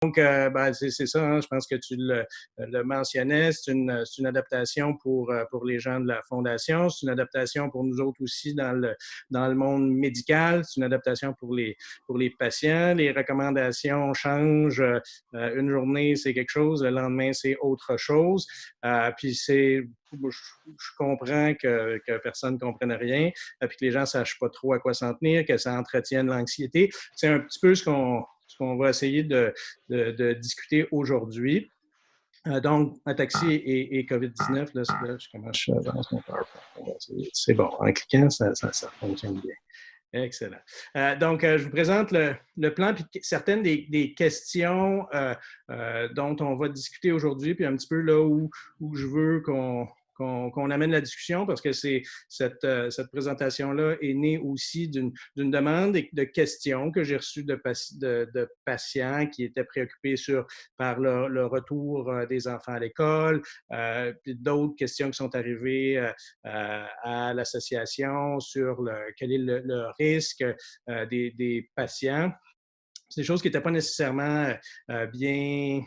Ben, c'est ça, hein, je pense que tu le mentionnais, c'est une adaptation pour les gens de la Fondation, c'est une adaptation pour nous autres aussi dans le monde médical, c'est une adaptation pour les patients. Les recommandations changent. Une journée, c'est quelque chose, le lendemain, c'est autre chose. Puis je comprends que personne ne comprenne rien, puis que les gens ne sachent pas trop à quoi s'en tenir, que ça entretienne l'anxiété. C'est un petit peu ce qu'on va essayer de discuter aujourd'hui. Donc, ataxie et COVID-19, là, je commence, je lance mon PowerPoint. C'est bon, en cliquant, ça fonctionne bien. Excellent. Donc, je vous présente le plan, puis certaines des questions dont on va discuter aujourd'hui, puis un petit peu là où je veux qu'on amène la discussion, parce que cette présentation-là est née aussi d'une demande et de questions que j'ai reçues de patients qui étaient préoccupés par le retour des enfants à l'école, puis d'autres questions qui sont arrivées à l'association sur quel est le risque des patients. C'est des choses qui n'étaient pas nécessairement bien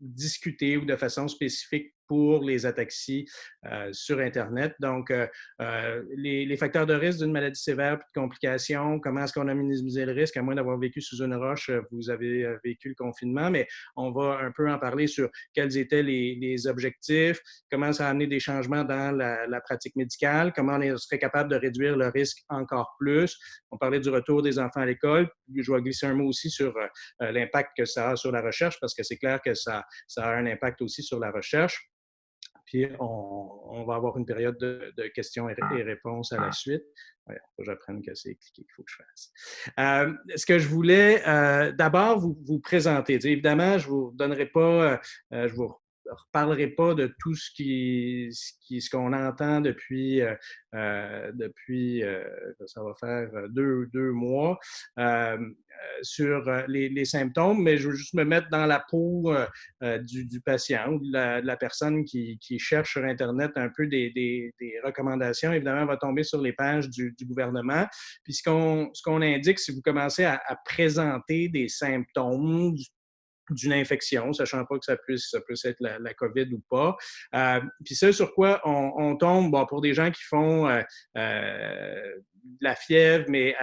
discutées ou de façon spécifique pour les ataxies sur Internet. Donc, les facteurs de risque d'une maladie sévère et de complications, comment est-ce qu'on a minimisé le risque, à moins d'avoir vécu sous une roche, vous avez vécu le confinement, mais on va un peu en parler sur quels étaient les objectifs, comment ça a amené des changements dans la pratique médicale, comment on serait capable de réduire le risque encore plus. On parlait du retour des enfants à l'école. Je vais glisser un mot aussi sur l'impact que ça a sur la recherche, parce que c'est clair que ça a un impact aussi sur la recherche. Puis, on va avoir une période de questions et réponses à la suite. Il faut que j'apprenne que c'est cliquer qu'il faut que je fasse. Ce que je voulais d'abord vous présenter, évidemment, je ne vous donnerai pas, je vous reparlerai pas de tout ce qu'on entend depuis ça va faire deux mois sur les symptômes, mais je veux juste me mettre dans la peau du patient ou de la personne qui cherche sur Internet un peu des recommandations. Évidemment, elle va tomber sur les pages du gouvernement. Puis ce qu'on indique, si vous commencez à présenter des symptômes d'une infection, sachant pas que ça puisse être la COVID ou pas. Puis ça, sur quoi on tombe, bon, pour des gens qui font de la fièvre, mais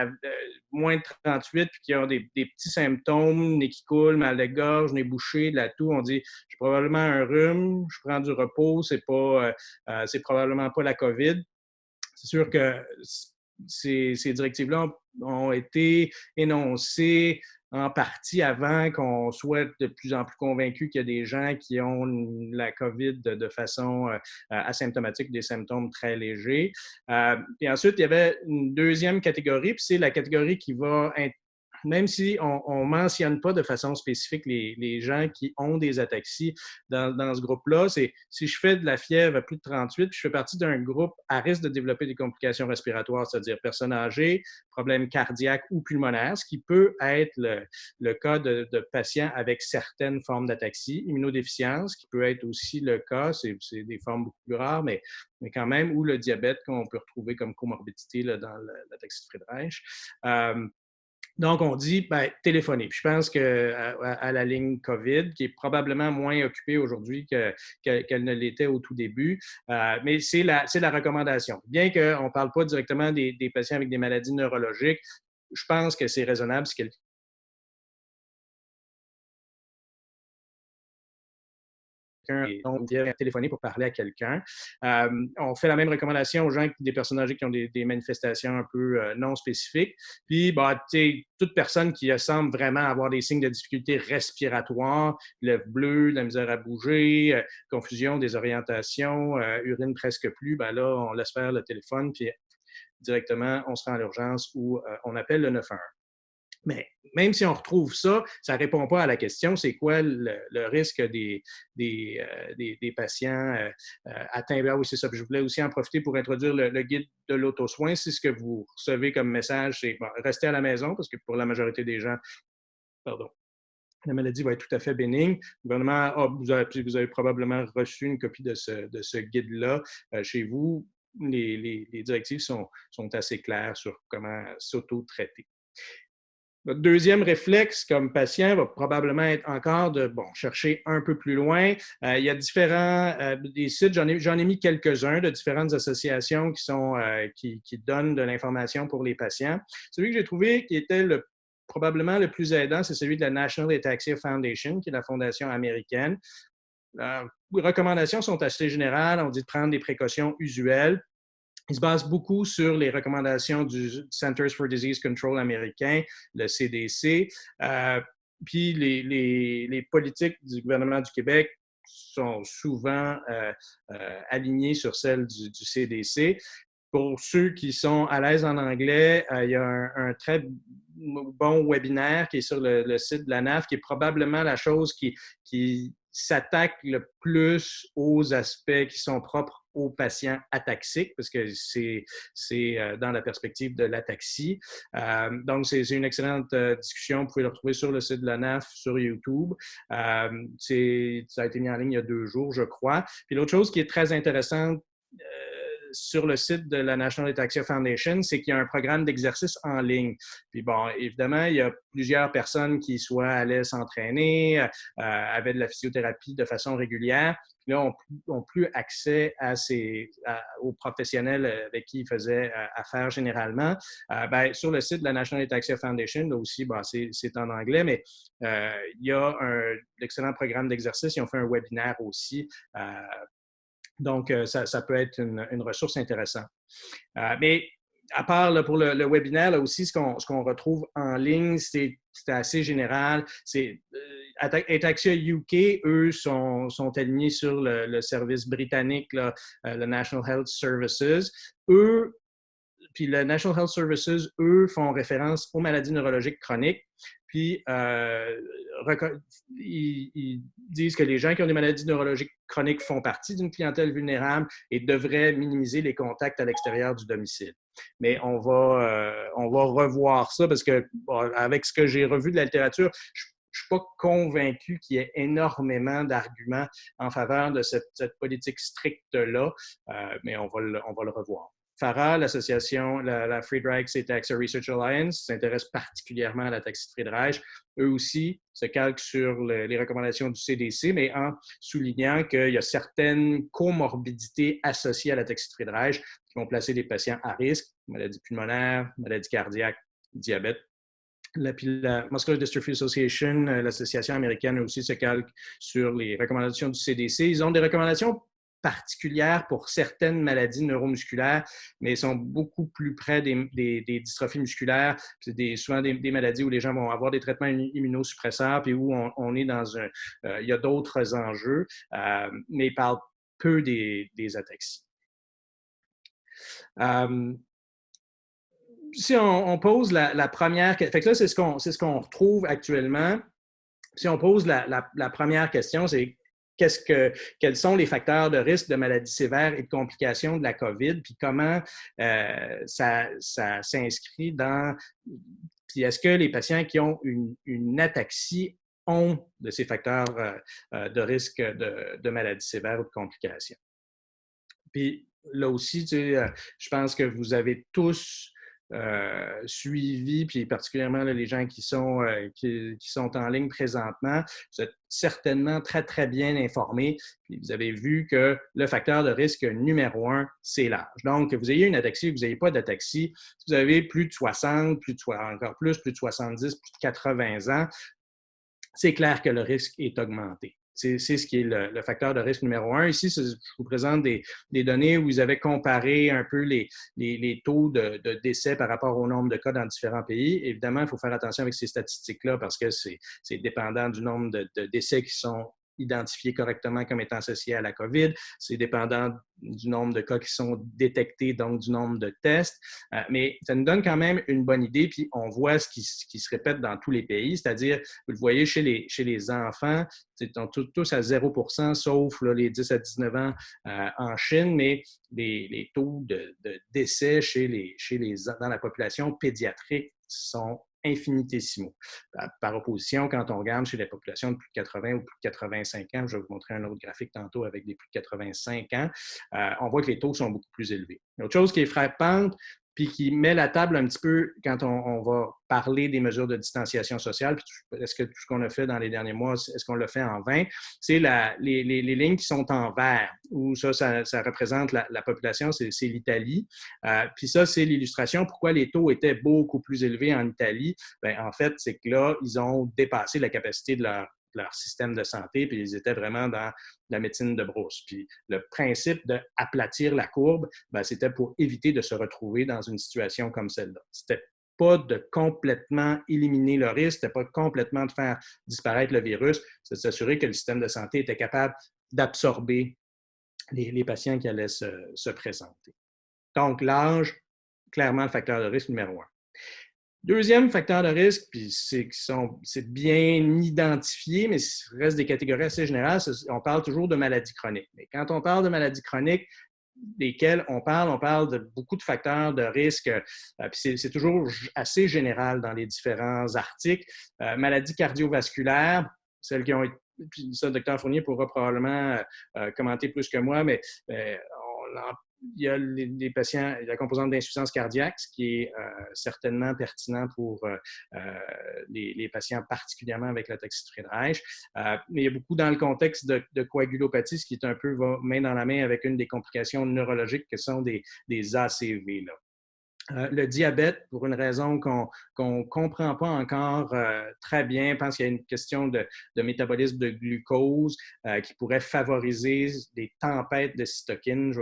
moins de 38, puis qui ont des petits symptômes, nez qui coule, mal de gorge, nez bouché, de la toux, on dit, j'ai probablement un rhume, je prends du repos, c'est probablement pas la COVID. C'est sûr que ces directives-là ont été énoncées en partie avant qu'on soit de plus en plus convaincu qu'il y a des gens qui ont la COVID de façon asymptomatique, des symptômes très légers. Puis ensuite, il y avait une deuxième catégorie, puis c'est la catégorie qui va même si on ne mentionne pas de façon spécifique les gens qui ont des ataxies dans ce groupe-là, c'est si je fais de la fièvre à plus de 38, puis je fais partie d'un groupe à risque de développer des complications respiratoires, c'est-à-dire personnes âgées, problèmes cardiaques ou pulmonaires, ce qui peut être le cas de patients avec certaines formes d'ataxie, immunodéficience, qui peut être aussi le cas, c'est des formes beaucoup plus rares, mais quand même, ou le diabète qu'on peut retrouver comme comorbidité là, dans l'ataxie de Friedreich. Donc, on dit, téléphonez. Puis je pense qu'à la ligne COVID, qui est probablement moins occupée aujourd'hui qu'elle ne l'était au tout début, mais c'est la recommandation. Bien qu'on ne parle pas directement des patients avec des maladies neurologiques, je pense que c'est raisonnable si quelqu'un donc vient téléphoner pour parler à quelqu'un. On fait la même recommandation aux gens, des personnes âgées qui ont des manifestations un peu non spécifiques. Puis, toute personne qui semble vraiment avoir des signes de difficulté respiratoire, lèvres bleues, de la misère à bouger, confusion, désorientation, urine presque plus, là, on laisse faire le téléphone, puis directement, on se rend à l'urgence ou on appelle le 911. Mais même si on retrouve ça, ça ne répond pas à la question, c'est quoi le risque des patients atteints. Oui, c'est ça. Je voulais aussi en profiter pour introduire le guide de l'auto-soin. Si ce que vous recevez comme message, c'est restez à la maison, parce que pour la majorité des gens, la maladie va être tout à fait bénigne. Le gouvernement, vous avez probablement reçu une copie de ce guide-là chez vous. Les directives sont assez claires sur comment s'auto-traiter. Notre deuxième réflexe comme patient va probablement être encore de chercher un peu plus loin. Il y a différents des sites, j'en ai mis quelques-uns de différentes associations qui donnent de l'information pour les patients. Celui que j'ai trouvé qui était probablement le plus aidant, c'est celui de la National Ataxia Foundation, qui est la fondation américaine. Les recommandations sont assez générales. On dit de prendre des précautions usuelles. Il se base beaucoup sur les recommandations du Centers for Disease Control américain, le CDC. Puis les politiques du gouvernement du Québec sont souvent alignées sur celles du CDC. Pour ceux qui sont à l'aise en anglais, il y a un très bon webinaire qui est sur le site de la NAF, qui est probablement la chose qui s'attaque le plus aux aspects qui sont propres aux patients ataxiques, parce que c'est dans la perspective de l'ataxie. Donc, c'est une excellente discussion. Vous pouvez le retrouver sur le site de la NAF, sur YouTube. Ça a été mis en ligne il y a 2 jours, je crois. Puis l'autre chose qui est très intéressante, sur le site de la National Ataxia Foundation, c'est qu'il y a un programme d'exercice en ligne. Puis bon, évidemment, il y a plusieurs personnes qui soit allaient s'entraîner, avaient de la physiothérapie de façon régulière. Puis là, ont plus accès aux professionnels avec qui ils faisaient affaire généralement. Sur le site de la National Ataxia Foundation, là aussi, c'est en anglais, mais il y a d'excellents programmes d'exercice. Ils ont fait un webinaire aussi. Donc, ça peut être une ressource intéressante. Mais à part là, pour le webinaire, là aussi, ce qu'on retrouve en ligne, c'est assez général. Ataxia UK, eux, sont alignés sur le service britannique, là, le National Health Services. Puis le National Health Services, eux, font référence aux maladies neurologiques chroniques. Puis, ils disent que les gens qui ont des maladies neurologiques chroniques font partie d'une clientèle vulnérable et devraient minimiser les contacts à l'extérieur du domicile. Mais on va revoir ça parce que, avec ce que j'ai revu de la littérature, je ne suis pas convaincu qu'il y ait énormément d'arguments en faveur de cette politique stricte-là, mais on va le revoir. FARA, l'association, la Friedreich's Ataxia Research Alliance, s'intéresse particulièrement à l'ataxie de Friedreich. Eux aussi se calquent sur les recommandations du CDC, mais en soulignant qu'il y a certaines comorbidités associées à l'ataxie de Friedreich qui vont placer les patients à risque, maladie pulmonaire, maladie cardiaque, diabète. La Muscular Dystrophy Association, l'association américaine aussi se calque sur les recommandations du CDC. Ils ont des recommandations particulières pour certaines maladies neuromusculaires, mais ils sont beaucoup plus près des dystrophies musculaires. C'est souvent des maladies où les gens vont avoir des traitements immunosuppresseurs, puis où on est dans il y a d'autres enjeux, mais ils parlent peu des ataxies. Si on pose la première... Fait que là, c'est ce qu'on retrouve actuellement. Si on pose la première question, c'est quels sont les facteurs de risque de maladies sévères et de complications de la COVID, puis comment ça s'inscrit dans... Puis est-ce que les patients qui ont une ataxie ont de ces facteurs de risque de maladies sévères ou de complications? Puis là aussi, je pense que vous avez tous suivi, puis particulièrement là, les gens qui sont en ligne présentement, vous êtes certainement très, très bien informés. Puis vous avez vu que le facteur de risque numéro 1, c'est l'âge. Donc, que vous ayez une ataxie ou que vous n'ayez pas d'ataxie, si vous avez plus de 60, encore plus de 70, plus de 80 ans, c'est clair que le risque est augmenté. C'est ce qui est le facteur de risque numéro 1. Ici, je vous présente des données où ils avaient comparé un peu les taux de décès par rapport au nombre de cas dans différents pays. Évidemment, il faut faire attention avec ces statistiques-là parce que c'est dépendant du nombre de décès qui sont identifiés correctement comme étant associés à la COVID. C'est dépendant du nombre de cas qui sont détectés, donc du nombre de tests. Mais ça nous donne quand même une bonne idée, puis on voit ce qui se répète dans tous les pays, c'est-à-dire, vous le voyez chez les enfants, ils sont tous à 0%, sauf là, les 10 à 19 ans en Chine, mais les taux de décès dans la population pédiatrique sont infinitésimaux. Par opposition, quand on regarde chez les populations de plus de 80 ou plus de 85 ans, je vais vous montrer un autre graphique tantôt avec des plus de 85 ans, on voit que les taux sont beaucoup plus élevés. Une autre chose qui est frappante, puis qui met la table un petit peu quand on va parler des mesures de distanciation sociale. Est-ce que tout ce qu'on a fait dans les derniers mois, est-ce qu'on l'a fait en vain? C'est les lignes qui sont en vert, où ça représente la population, c'est l'Italie. Puis ça, c'est l'illustration pourquoi les taux étaient beaucoup plus élevés en Italie. Bien, en fait, c'est que là, ils ont dépassé la capacité de leur système de santé, puis ils étaient vraiment dans la médecine de brousse. Puis le principe d'aplatir la courbe, ben, c'était pour éviter de se retrouver dans une situation comme celle-là. C'était pas de complètement éliminer le risque, c'était pas complètement de faire disparaître le virus, c'est de s'assurer que le système de santé était capable d'absorber les patients qui allaient se présenter. Donc, l'âge, clairement le facteur de risque numéro 1. Deuxième facteur de risque, puis c'est bien identifié, mais ça reste des catégories assez générales, on parle toujours de maladies chroniques. Mais quand on parle de maladies chroniques, desquelles on parle de beaucoup de facteurs de risque, puis c'est toujours assez général dans les différents articles. Maladies cardiovasculaires, celles qui ont été, puis ça, le docteur Fournier pourra probablement commenter plus que moi, mais il y a les patients, la composante d'insuffisance cardiaque, ce qui est certainement pertinent pour les patients particulièrement avec l'ataxie de Friedreich. Mais il y a beaucoup dans le contexte de coagulopathie, ce qui est un peu main dans la main avec une des complications neurologiques que sont des ACV. Là. Le diabète, pour une raison qu'on ne comprend pas encore très bien, je pense qu'il y a une question de métabolisme de glucose qui pourrait favoriser des tempêtes de cytokines.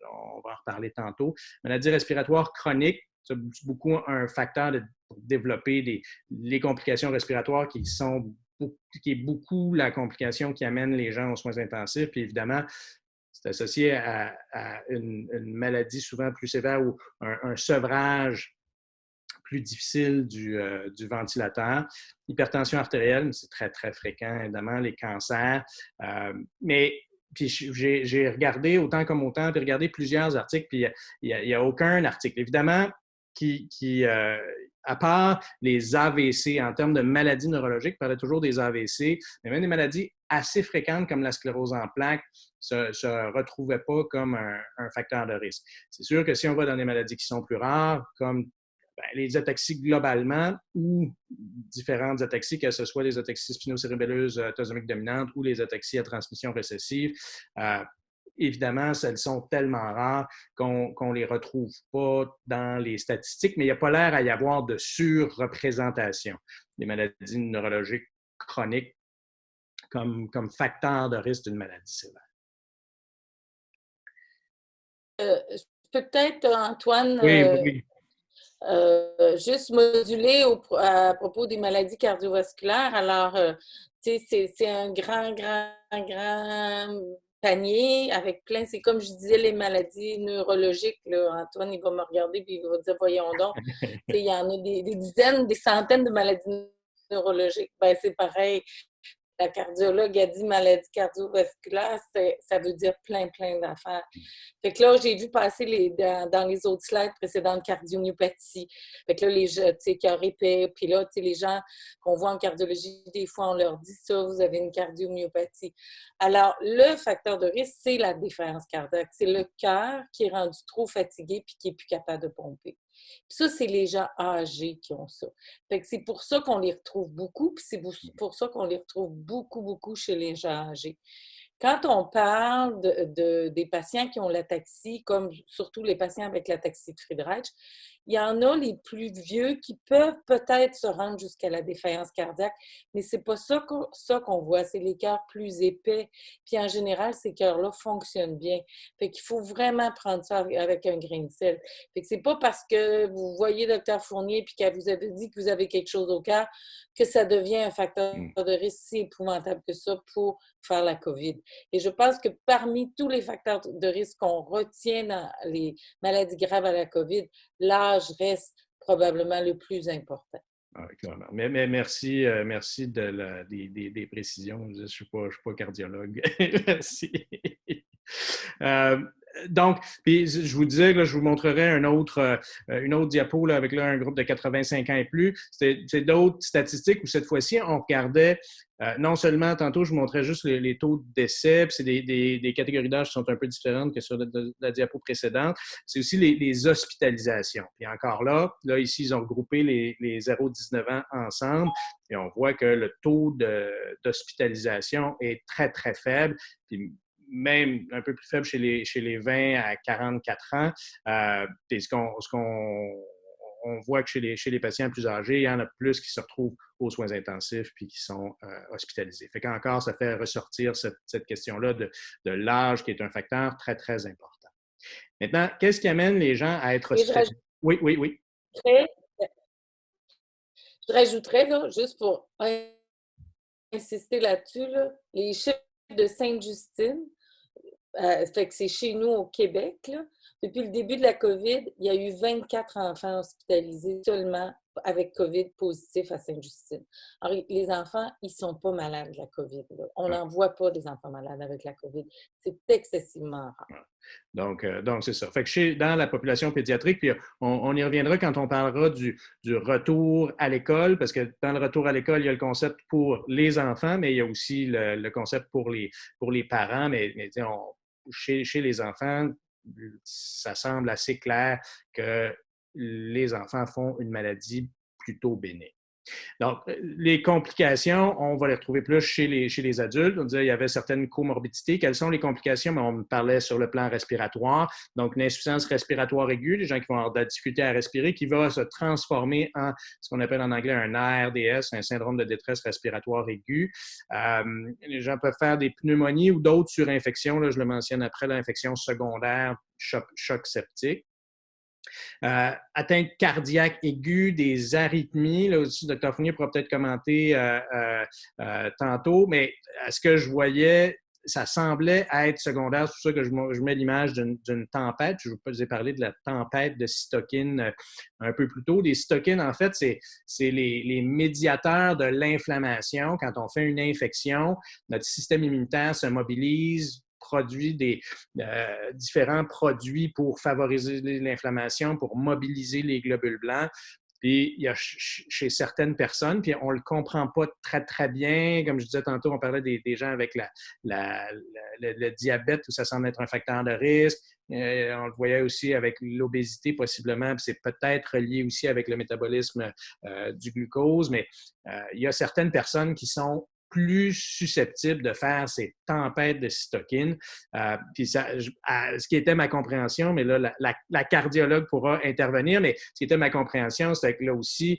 On va en reparler tantôt. Maladie respiratoire chronique, c'est beaucoup un facteur pour développer les complications respiratoires qui est beaucoup la complication qui amène les gens aux soins intensifs. Puis évidemment, c'est associé à une maladie souvent plus sévère ou un sevrage plus difficile du ventilateur. Hypertension artérielle, c'est très, très fréquent, évidemment, les cancers. Mais puis j'ai regardé autant comme autant, puis regardé plusieurs articles, puis il n'y a aucun article, évidemment, à part les AVC, en termes de maladies neurologiques, on parlait toujours des AVC, mais même des maladies assez fréquentes comme la sclérose en plaques ne se retrouvaient pas comme un facteur de risque. C'est sûr que si on va dans des maladies qui sont plus rares, comme les ataxies globalement ou différentes ataxies, que ce soit les ataxies spinocérébelleuses autosomiques dominantes ou les ataxies à transmission récessive, évidemment, elles sont tellement rares qu'on ne les retrouve pas dans les statistiques, mais il n'y a pas l'air à y avoir de surreprésentation des maladies neurologiques chroniques comme facteur de risque d'une maladie sévère. Peut-être, Antoine, oui. juste moduler à propos des maladies cardiovasculaires. Alors, c'est un grand panier avec plein, c'est comme je disais, les maladies neurologiques. Là. Antoine, il va me regarder et il va dire, voyons donc, il y en a des dizaines, des centaines de maladies neurologiques. Ben, c'est pareil. La cardiologue a dit maladie cardiovasculaire, ça veut dire plein d'affaires. Fait que là, j'ai vu passer dans les autres slides précédentes cardiomyopathie. Fait que là, les gens, tu sais, cœur épais, puis là, tu sais, les gens qu'on voit en cardiologie, des fois, on leur dit ça, vous avez une cardiomyopathie. Alors, le facteur de risque, c'est la défaillance cardiaque. C'est le cœur qui est rendu trop fatigué puis qui n'est plus capable de pomper. Puis ça, c'est les gens âgés qui ont ça. Fait que c'est pour ça qu'on les retrouve beaucoup, puis c'est pour ça qu'on les retrouve beaucoup chez les gens âgés. Quand on parle des patients qui ont l'ataxie, comme surtout les patients avec l'ataxie de Friedreich, il y en a les plus vieux qui peuvent peut-être se rendre jusqu'à la défaillance cardiaque, mais c'est pas ça qu'on voit, c'est les cœurs plus épais. Puis en général, ces cœurs-là fonctionnent bien. Fait qu'il faut vraiment prendre ça avec un grain de sel. Fait que c'est pas parce que vous voyez Dr Fournier puis qu'elle vous avait dit que vous avez quelque chose au cœur que ça devient un facteur de risque si épouvantable que ça pour faire la COVID. Et je pense que parmi tous les facteurs de risque qu'on retient dans les maladies graves à la COVID, l'âge reste probablement le plus important. Ah, clairement. Mais merci des précisions. Je ne suis pas cardiologue. Merci. Donc, puis je vous disais, là, je vous montrerai une autre diapo là, avec là, un groupe de 85 ans et plus. C'est d'autres statistiques où cette fois-ci, on regardait non seulement, tantôt, je vous montrais juste les taux de décès, puis c'est des catégories d'âge qui sont un peu différentes que sur la diapo précédente. C'est aussi les hospitalisations. Puis encore là, ici, ils ont regroupé les 0-19 ans ensemble et on voit que le taux d'hospitalisation est très, très faible. Puis même un peu plus faible chez les 20 à 44 ans. Puis on voit que chez les patients plus âgés, il y en a plus qui se retrouvent aux soins intensifs puis qui sont hospitalisés. Fait qu'encore, ça fait ressortir cette question-là de l'âge qui est un facteur très, très important. Maintenant, qu'est-ce qui amène les gens à être hospitalisés? Oui, oui, oui. Je rajouterais, là, juste pour insister là-dessus, là, les chiffres de Sainte-Justine, fait que c'est chez nous au Québec, là. Depuis le début de la COVID, il y a eu 24 enfants hospitalisés seulement avec COVID positif à Sainte-Justine. Alors, les enfants, ils ne sont pas malades de la COVID. Là. On n'en voit pas des enfants malades avec la COVID. C'est excessivement rare. Donc c'est ça. Fait que dans la population pédiatrique, puis on y reviendra quand on parlera du retour à l'école, parce que dans le retour à l'école, il y a le concept pour les enfants, mais il y a aussi le concept pour les parents. Mais chez les enfants, ça semble assez clair que les enfants font une maladie plutôt bénigne. Donc, les complications, on va les retrouver plus chez les adultes. On disait qu'il y avait certaines comorbidités. Quelles sont les complications? Mais on parlait sur le plan respiratoire. Donc, une insuffisance respiratoire aiguë, les gens qui vont avoir de la difficulté à respirer, qui va se transformer en ce qu'on appelle en anglais un ARDS, un syndrome de détresse respiratoire aiguë. Les gens peuvent faire des pneumonies ou d'autres surinfections. Là, je le mentionne après, l'infection secondaire, choc septique. Atteinte cardiaque aiguë, des arythmies. Là aussi, Dr. Fournier pourra peut-être commenter tantôt, mais à ce que je voyais, ça semblait être secondaire. C'est pour ça que je mets l'image d'une tempête. Je vous ai parlé de la tempête de cytokines un peu plus tôt. Les cytokines, en fait, c'est les médiateurs de l'inflammation. Quand on fait une infection, notre système immunitaire se mobilise, produit différents produits pour favoriser l'inflammation, pour mobiliser les globules blancs. Puis il y a chez certaines personnes, puis on ne le comprend pas très, très bien. Comme je disais tantôt, on parlait des gens avec le diabète où ça semble être un facteur de risque. On le voyait aussi avec l'obésité possiblement, puis c'est peut-être lié aussi avec le métabolisme du glucose, mais il y a certaines personnes qui sont plus susceptibles de faire ces tempêtes de cytokines. Puis ce qui était ma compréhension, mais là, la cardiologue pourra intervenir, mais ce qui était ma compréhension, c'est que là aussi,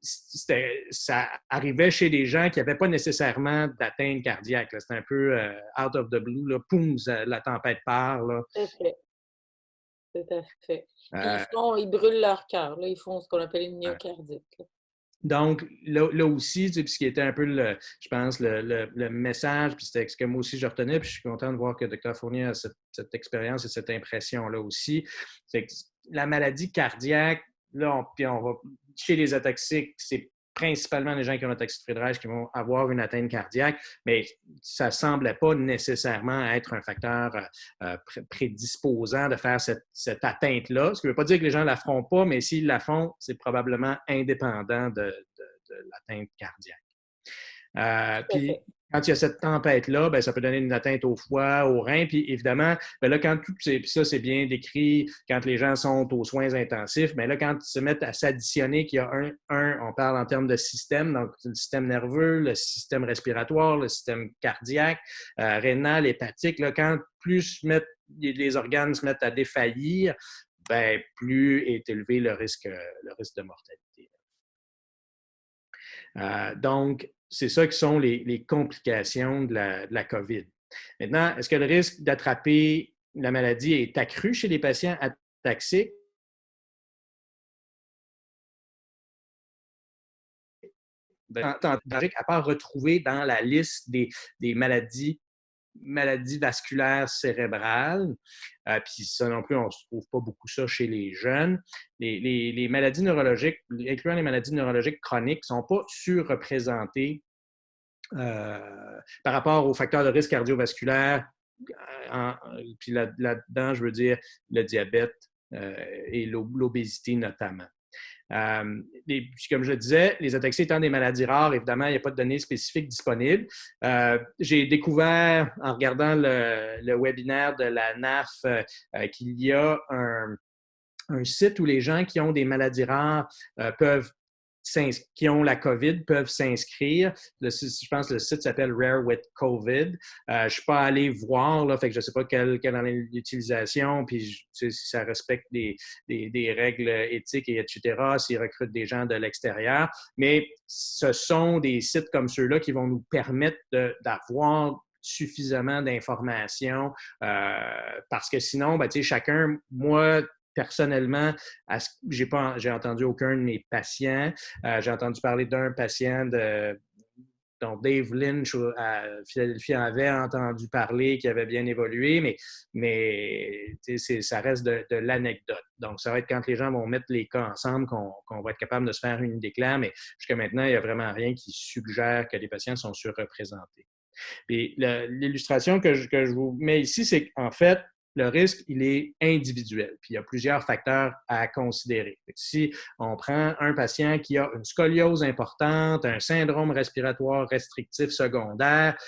ça arrivait chez des gens qui n'avaient pas nécessairement d'atteinte cardiaque. C'était un peu out of the blue, là, poum, la tempête part. Là. Tout à fait. Tout à fait. Ils brûlent leur cœur. Ils font ce qu'on appelle une myocardique. Là. Donc, là aussi, tu sais, puis ce qui était un peu, je pense, le message, puis c'était ce que moi aussi je retenais, puis je suis content de voir que Dr. Fournier a cette expérience et cette impression-là aussi, c'est que la maladie cardiaque, là, on va, chez les ataxiques, c'est principalement les gens qui ont l'ataxie de Friedreich qui vont avoir une atteinte cardiaque, mais ça ne semblait pas nécessairement être un facteur prédisposant de faire cette atteinte-là. Ce qui ne veut pas dire que les gens ne la feront pas, mais s'ils la font, c'est probablement indépendant de l'atteinte cardiaque. Puis, quand il y a cette tempête-là, bien, ça peut donner une atteinte au foie, au rein. Puis évidemment, bien là, puis ça, c'est bien décrit quand les gens sont aux soins intensifs, mais là, quand ils se mettent à s'additionner, qu'il y a on parle en termes de système, donc le système nerveux, le système respiratoire, le système cardiaque, rénal, hépatique, là, quand plus les organes se mettent à défaillir, bien, plus est élevé le risque de mortalité. Donc, c'est ça qui sont les complications de la COVID. Maintenant, est-ce que le risque d'attraper la maladie est accru chez les patients ataxiques? À part retrouver dans la liste des maladies vasculaires cérébrales, puis ça non plus, on ne se trouve pas beaucoup ça chez les jeunes. Les maladies neurologiques, incluant les maladies neurologiques chroniques, ne sont pas surreprésentées par rapport aux facteurs de risque cardiovasculaire Puis là-dedans, je veux dire le diabète et l'obésité notamment. Puis comme je le disais, les ataxies étant des maladies rares, évidemment, il n'y a pas de données spécifiques disponibles. J'ai découvert, en regardant le webinaire de la NAF, qu'il y a un site où les gens qui ont des maladies rares qui ont la COVID peuvent s'inscrire. Je pense que le site s'appelle Rare with COVID. Je ne suis pas allé voir, là, fait que je ne sais pas quelle en est l'utilisation, puis si ça respecte des règles éthiques, etc., s'ils recrutent des gens de l'extérieur. Mais ce sont des sites comme ceux-là qui vont nous permettre d'avoir suffisamment d'informations parce que sinon, ben, chacun, moi, personnellement, j'ai entendu aucun de mes patients. J'ai entendu parler d'un patient dont Dave Lynch à Philadelphie avait entendu parler, qui avait bien évolué, mais ça reste de l'anecdote. Donc, ça va être quand les gens vont mettre les cas ensemble qu'on va être capable de se faire une idée claire, mais jusqu'à maintenant, il n'y a vraiment rien qui suggère que les patients sont surreprésentés. Puis l'illustration que je vous mets ici, c'est qu'en fait, le risque, il est individuel. Puis il y a plusieurs facteurs à considérer. Si on prend un patient qui a une scoliose importante, un syndrome respiratoire restrictif secondaire,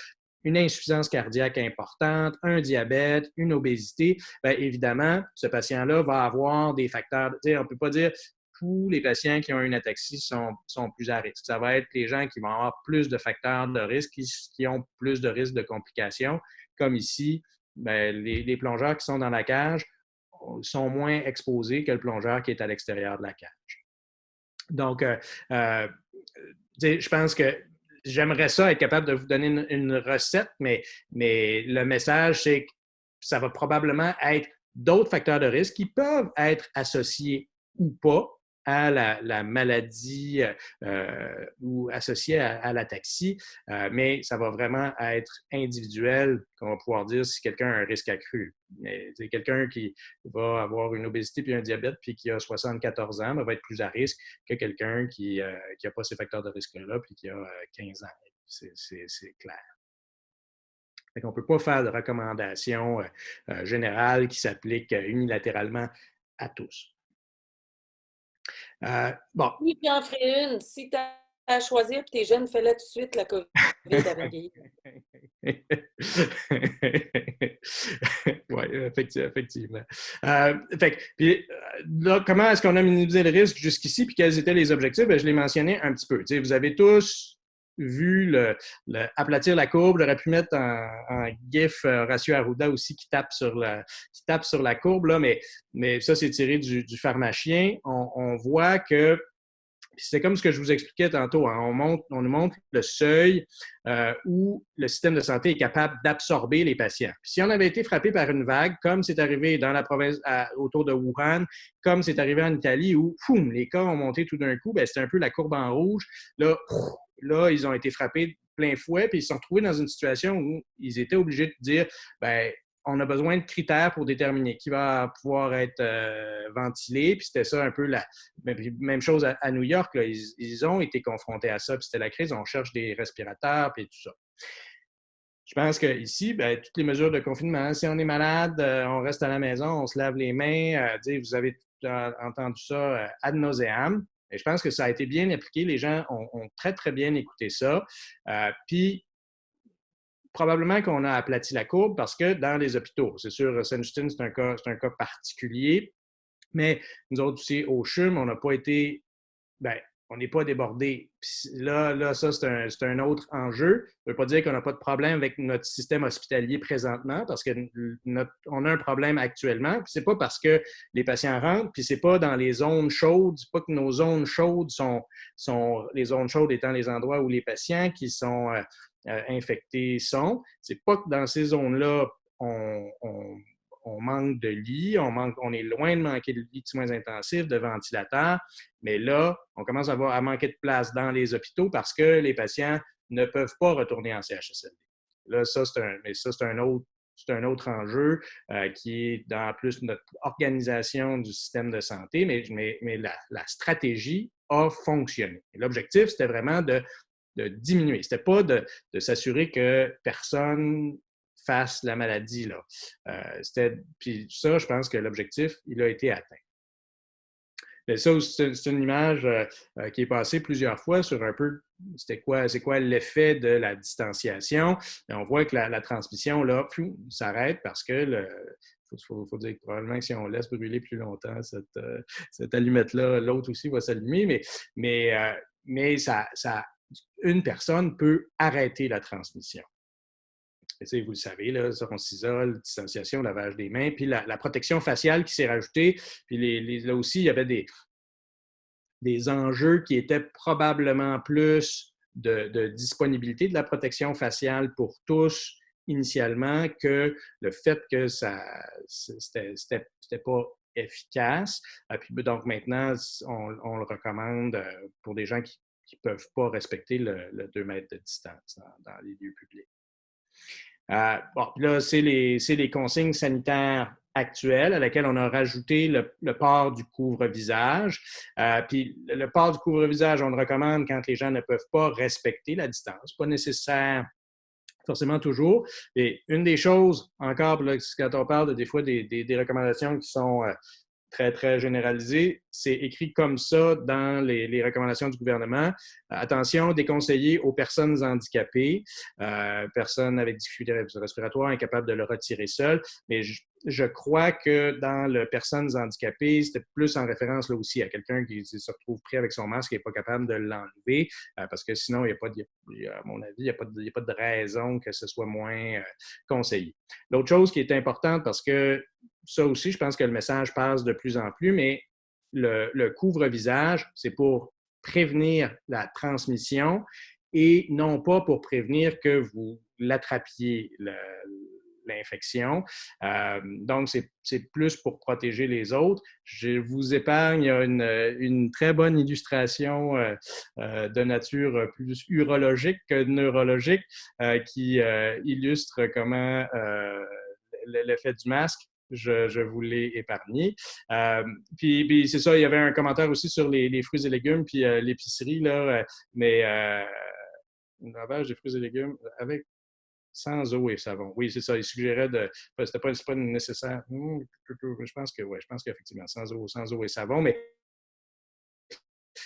une insuffisance cardiaque importante, un diabète, une obésité, bien évidemment, ce patient-là va avoir des facteurs. On ne peut pas dire tous les patients qui ont une ataxie sont plus à risque. Ça va être les gens qui vont avoir plus de facteurs de risque, qui ont plus de risques de complications, comme ici, bien, les plongeurs qui sont dans la cage sont moins exposés que le plongeur qui est à l'extérieur de la cage. Donc, je pense que j'aimerais ça être capable de vous donner une recette, mais le message, c'est que ça va probablement être d'autres facteurs de risque qui peuvent être associés ou pas à la maladie ou associés à l'ataxie, mais ça va vraiment être individuel qu'on va pouvoir dire si quelqu'un a un risque accru. Mais quelqu'un qui va avoir une obésité puis un diabète puis qui a 74 ans va être plus à risque que quelqu'un qui n'a pas ces facteurs de risque-là puis qui a 15 ans. C'est clair. On ne peut pas faire de recommandations générales qui s'appliquent unilatéralement à tous. Bon. Oui, puis en ferai une. Si tu as à choisir et tu es jeune, fais-la tout de suite, la COVID avant vieillir. Oui, effectivement. Puis, là, comment est-ce qu'on a minimisé le risque jusqu'ici, puis quels étaient les objectifs? Bien, je l'ai mentionné un petit peu. Vous avez tous vu aplatir la courbe. J'aurais pu mettre en GIF Ratio Arruda aussi qui tape sur la courbe, là, mais ça, c'est tiré du pharmacien. On voit que c'est comme ce que je vous expliquais tantôt. Hein. On nous montre le seuil où le système de santé est capable d'absorber les patients. Puis si on avait été frappé par une vague, comme c'est arrivé dans la province autour de Wuhan, comme c'est arrivé en Italie, où les cas ont monté tout d'un coup, ben, c'était un peu la courbe en rouge. Là, ils ont été frappés de plein fouet, puis ils se sont retrouvés dans une situation où ils étaient obligés de dire ben, on a besoin de critères pour déterminer qui va pouvoir être ventilé. Puis c'était ça un peu la même chose à New York. Là, ils ont été confrontés à ça. Puis c'était la crise. On cherche des respirateurs puis tout ça. Je pense qu'ici, ben, toutes les mesures de confinement, si on est malade, on reste à la maison, on se lave les mains. Vous avez entendu ça ad nauseam. Et je pense que ça a été bien appliqué. Les gens ont très, très bien écouté ça. Puis, probablement qu'on a aplati la courbe parce que dans les hôpitaux, c'est sûr, Saint-Justine, c'est un cas particulier, mais nous autres aussi, au CHUM, on n'a pas été, ben, on n'est pas débordé. Là, ça, c'est un autre enjeu. Ça ne veut pas dire qu'on n'a pas de problème avec notre système hospitalier présentement, parce qu'on a un problème actuellement. Puis c'est pas parce que les patients rentrent, puis c'est pas dans les zones chaudes, c'est pas que nos zones chaudes sont les zones chaudes étant les endroits où les patients qui sont infectés sont. C'est pas que dans ces zones-là, on manque de lits, on est loin de manquer de lits de soins intensifs, de ventilateurs, mais là, on commence à manquer de place dans les hôpitaux parce que les patients ne peuvent pas retourner en CHSLD. Là, ça, c'est un autre enjeu qui est dans plus notre organisation du système de santé, mais la stratégie a fonctionné. L'objectif, c'était vraiment de diminuer. C'était pas de s'assurer que personne face la maladie, là. Puis ça, je pense que l'objectif, il a été atteint. Mais ça, c'est une image qui est passée plusieurs fois sur un peu c'est quoi l'effet de la distanciation. Et on voit que la transmission, là, s'arrête parce que faut dire que probablement que si on laisse brûler plus longtemps cette allumette-là, l'autre aussi va s'allumer, mais une personne peut arrêter la transmission. Et vous le savez, là, on s'isole, distanciation, lavage des mains, puis la protection faciale qui s'est rajoutée, puis là aussi, il y avait des enjeux qui étaient probablement plus de disponibilité de la protection faciale pour tous initialement que le fait que c'était pas efficace. Puis donc maintenant, on le recommande pour des gens qui ne peuvent pas respecter le 2 mètres de distance dans les lieux publics. Bon, là, c'est les consignes sanitaires actuelles à laquelle on a rajouté le port du couvre-visage. Puis le port du couvre-visage, on le recommande quand les gens ne peuvent pas respecter la distance. Pas nécessaire forcément toujours. Et une des choses, encore, là, quand on parle des fois des recommandations qui sont très, très généralisées, c'est écrit comme ça dans les recommandations du gouvernement. Attention, déconseillé aux personnes handicapées, personnes avec difficultés respiratoires, incapables de le retirer seul. Mais je crois que dans le personnes handicapées, c'était plus en référence là aussi à quelqu'un qui se retrouve pris avec son masque et n'est pas capable de l'enlever, parce que sinon, à mon avis, il n'y a pas de raison que ce soit moins conseillé. L'autre chose qui est importante, parce que ça aussi, je pense que le message passe de plus en plus, mais le couvre-visage, c'est pour prévenir la transmission et non pas pour prévenir que vous l'attrapiez, l'infection. Donc, c'est plus pour protéger les autres. Je vous épargne une très bonne illustration de nature plus urologique que neurologique qui illustre comment l'effet du masque. Je vous l'ai épargné. Puis c'est ça, il y avait un commentaire aussi sur les fruits et légumes, puis l'épicerie, là, mais lavage des fruits et légumes avec sans eau et savon. Oui, c'est ça. Il suggérait de. C'était pas nécessaire. Je pense que oui, je pense qu'effectivement, sans eau et savon, mais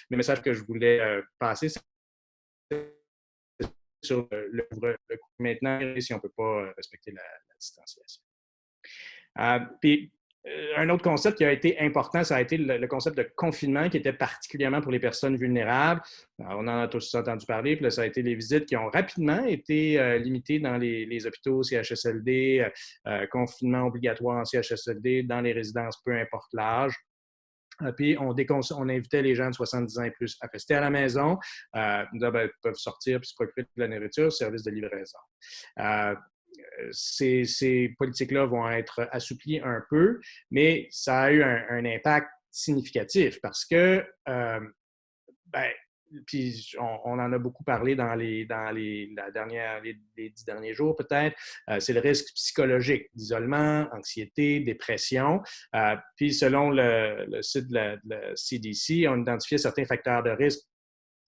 le message que je voulais passer, c'est sur maintenant, si on ne peut pas respecter la distanciation. Puis, un autre concept qui a été important, ça a été le concept de confinement qui était particulièrement pour les personnes vulnérables. Alors, on en a tous entendu parler, puis là, ça a été les visites qui ont rapidement été limitées dans les hôpitaux CHSLD, confinement obligatoire en CHSLD, dans les résidences, peu importe l'âge. Puis, on invitait les gens de 70 ans et plus à rester à la maison. Ils peuvent sortir puis se procurer de la nourriture, service de livraison. Ces politiques-là vont être assouplies un peu, mais ça a eu un impact significatif parce que, puis on en a beaucoup parlé dans les 10 derniers jours peut-être, c'est le risque psychologique d'isolement, anxiété, dépression. Puis selon le site de la CDC, on identifiait certains facteurs de risque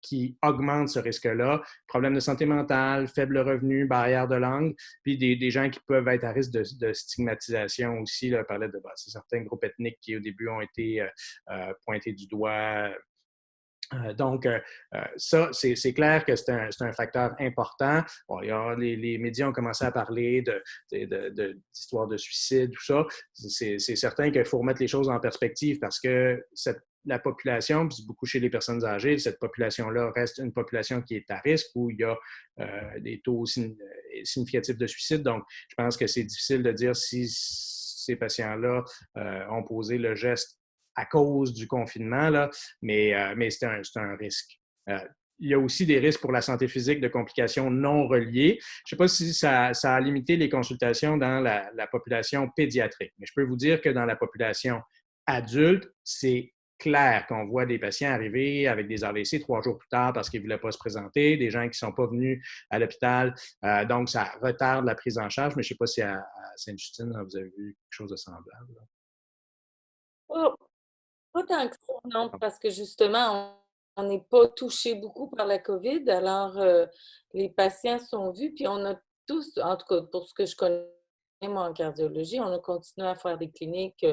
qui augmentent ce risque-là, problèmes de santé mentale, faible revenu, barrière de langue, puis des gens qui peuvent être à risque de stigmatisation aussi. Là, on parlait de certains groupes ethniques qui au début ont été pointés du doigt. Donc, ça, c'est clair que c'est un facteur important. Bon, les médias ont commencé à parler d'histoires de suicide, tout ça. C'est certain qu'il faut remettre les choses en perspective parce que la population, puis beaucoup chez les personnes âgées, cette population-là reste une population qui est à risque où il y a des taux significatifs de suicide. Donc, je pense que c'est difficile de dire si ces patients-là ont posé le geste à cause du confinement, là, mais c'est un risque. Il y a aussi des risques pour la santé physique de complications non reliées. Je ne sais pas si ça a limité les consultations dans la population pédiatrique, mais je peux vous dire que dans la population adulte, c'est clair qu'on voit des patients arriver avec des AVC 3 jours plus tard parce qu'ils ne voulaient pas se présenter, des gens qui ne sont pas venus à l'hôpital. Donc, ça retarde la prise en charge, mais je ne sais pas si à Sainte-Justine, vous avez vu quelque chose de semblable. Oh, pas tant que ça, non, parce que justement, on n'est pas touché beaucoup par la COVID. Alors, les patients sont vus, puis on a tous, en tout cas pour ce que je connais, moi, en cardiologie, on a continué à faire des cliniques,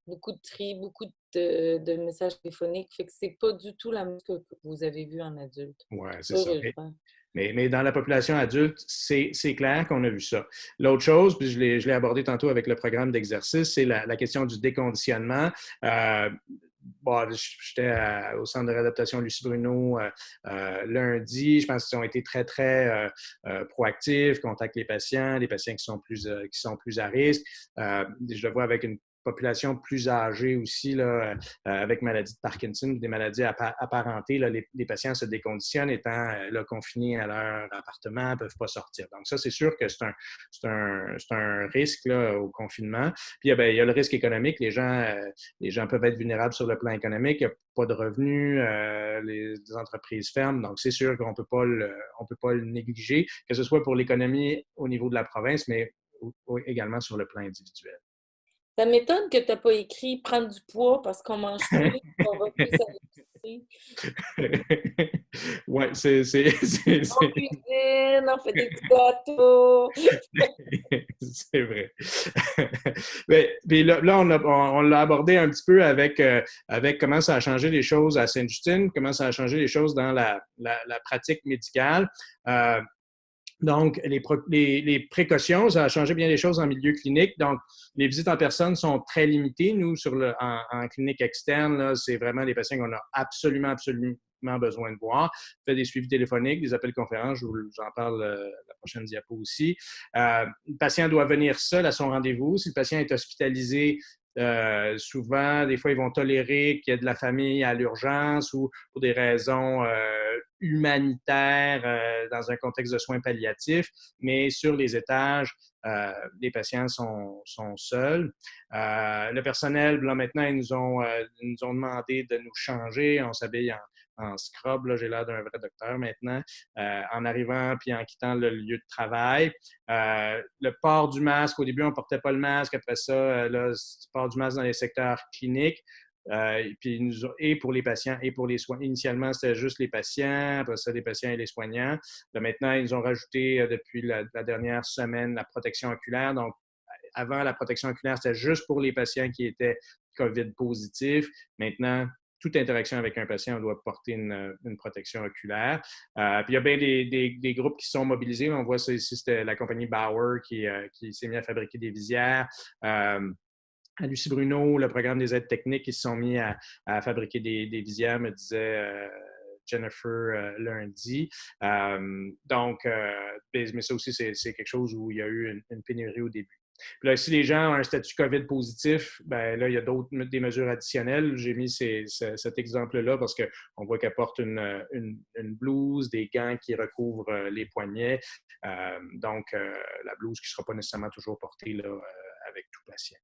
beaucoup de tri, beaucoup de messages téléphoniques. Fait que c'est pas du tout la même chose que vous avez vu en adulte, Oui, c'est ça. heureusement. Mais dans la population adulte, c'est clair qu'on a vu ça. L'autre chose, puis je l'ai abordé tantôt avec le programme d'exercice, c'est la question du déconditionnement. Bon, j'étais au centre de réadaptation Lucie Bruno lundi. Je pense qu'ils ont été très, très proactifs, contactent les patients qui sont plus à risque. Je le vois avec une population plus âgée aussi, là, avec maladie de Parkinson, des maladies apparentées. Là, les patients se déconditionnent étant là, confinés à leur appartement, ne peuvent pas sortir. Donc ça, c'est sûr que c'est un risque là, au confinement. Puis il y a le risque économique. Les gens peuvent être vulnérables sur le plan économique. Il n'y a pas de revenus, les entreprises ferment. Donc c'est sûr qu'on on peut pas le négliger, que ce soit pour l'économie au niveau de la province, mais également sur le plan individuel. Ça m'étonne que tu n'as pas écrit prendre du poids parce qu'on mange plus, on va plus à l'épicerie. Oui, On cuisine, on fait des petits gâteaux. c'est vrai. Mais, puis là on l'a abordé un petit peu avec comment ça a changé les choses à Sainte-Justine, comment ça a changé les choses dans la pratique médicale. Donc, les précautions, ça a changé bien les choses en milieu clinique. Donc, les visites en personne sont très limitées. Nous, en clinique externe, là, c'est vraiment des patients qu'on a absolument besoin de voir. On fait des suivis téléphoniques, des appels conférences, j'en parle la prochaine diapo aussi. Le patient doit venir seul à son rendez-vous. Si le patient est hospitalisé, souvent, des fois, ils vont tolérer qu'il y ait de la famille à l'urgence ou pour des raisons humanitaires dans un contexte de soins palliatifs, mais sur les étages, les patients sont seuls. Le personnel, là, maintenant, ils nous ont demandé de nous changer. On s'habille en scrub, là, j'ai l'air d'un vrai docteur maintenant, en arrivant puis en quittant le lieu de travail. Le port du masque, au début, on ne portait pas le masque. Après ça, là, le port du masque dans les secteurs cliniques. Et pour les patients et pour les soins. Initialement, c'était juste les patients, après ça, les patients et les soignants. Là, maintenant, ils nous ont rajouté depuis la dernière semaine la protection oculaire. Donc, avant, la protection oculaire, c'était juste pour les patients qui étaient COVID positifs. Maintenant, toute interaction avec un patient, on doit porter une protection oculaire. Puis il y a bien des groupes qui sont mobilisés. On voit ça ici, c'était la compagnie Bauer qui s'est mis à fabriquer des visières. À Lucie Bruno, le programme des aides techniques, ils se sont mis à fabriquer des visières, me disait Jennifer lundi. Mais ça aussi, c'est quelque chose où il y a eu une pénurie au début. Puis là, si les gens ont un statut COVID positif, ben là, il y a des mesures additionnelles. J'ai mis cet exemple-là parce qu'on voit qu'elle porte une blouse, des gants qui recouvrent les poignets. La blouse qui ne sera pas nécessairement toujours portée là, avec tout patient.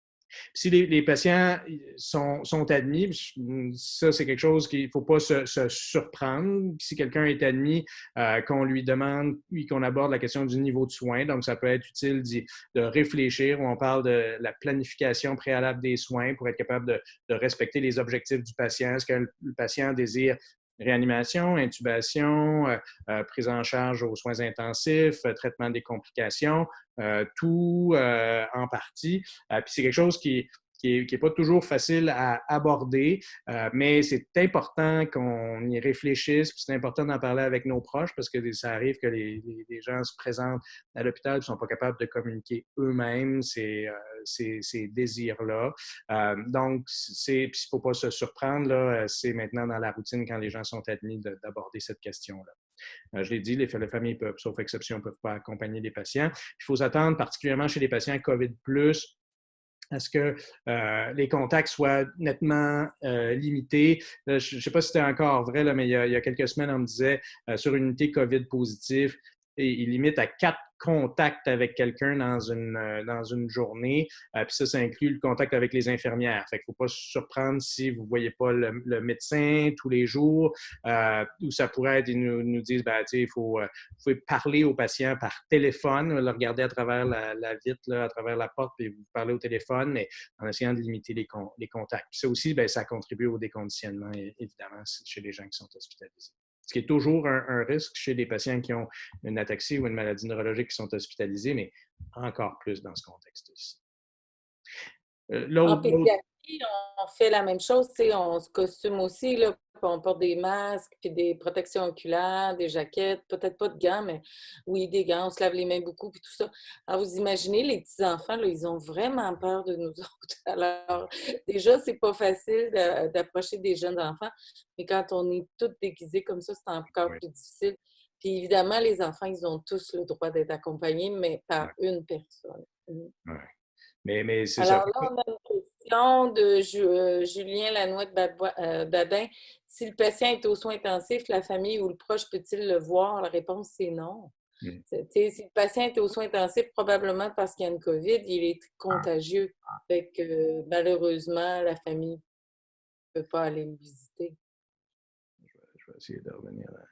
Si les patients sont admis, ça, c'est quelque chose qu'il ne faut pas se surprendre. Si quelqu'un est admis, qu'on lui demande, puis qu'on aborde la question du niveau de soins, donc ça peut être utile de réfléchir. On parle de la planification préalable des soins pour être capable de respecter les objectifs du patient. Est-ce que le patient désire réanimation, intubation, prise en charge aux soins intensifs, traitement des complications, tout en partie. Puis c'est quelque chose qui n'est pas toujours facile à aborder, mais c'est important qu'on y réfléchisse, puis c'est important d'en parler avec nos proches parce que ça arrive que les gens se présentent à l'hôpital et ne sont pas capables de communiquer eux-mêmes ces désirs-là. Donc, il ne faut pas se surprendre, là, c'est maintenant dans la routine quand les gens sont admis d'aborder cette question-là. Je l'ai dit, les familles peuvent, sauf exception, ne peuvent pas accompagner les patients. Il faut s'attendre, particulièrement chez les patients COVID+, à ce que les contacts soient nettement limités. Je ne sais pas si c'était encore vrai, là, mais il y a quelques semaines, on me disait sur une unité COVID positive, il limite à 4 contacts avec quelqu'un dans une journée. Puis ça inclut le contact avec les infirmières. Fait qu'il ne faut pas se surprendre si vous ne voyez pas le médecin tous les jours. Ou ça pourrait être, ils nous disent, vous pouvez parler au patient par téléphone, le regarder à travers la vitre, là, à travers la porte, puis vous parlez au téléphone, mais en essayant de limiter les contacts. Puis ça aussi, ça contribue au déconditionnement, évidemment, chez les gens qui sont hospitalisés. ce qui est toujours un risque chez des patients qui ont une ataxie ou une maladie neurologique qui sont hospitalisés, mais encore plus dans ce contexte-ci. En L'autre, pédiatrie, on fait la même chose, tu sais, on se costume aussi, là, puis on porte des masques, puis des protections oculaires, des jaquettes, peut-être pas de gants, mais oui, des gants, on se lave les mains beaucoup, puis tout ça. Alors, vous imaginez, les petits-enfants, là, ils ont vraiment peur de nous autres. Alors, déjà, c'est pas facile d'approcher des jeunes enfants, mais quand on est tous déguisés comme ça, c'est encore oui, plus difficile. Puis évidemment, les enfants, ils ont tous le droit d'être accompagnés, mais par oui, une personne. oui. Mais c'est ça. Alors là, on a une question de Julien Lanouette-Dadin. Si le patient est aux soins intensifs, la famille ou le proche peut-il le voir? La réponse, c'est non. Mm. Si le patient est aux soins intensifs, probablement parce qu'il y a une COVID, il est contagieux. Fait que malheureusement, la famille ne peut pas aller le visiter. Je vais essayer de revenir là.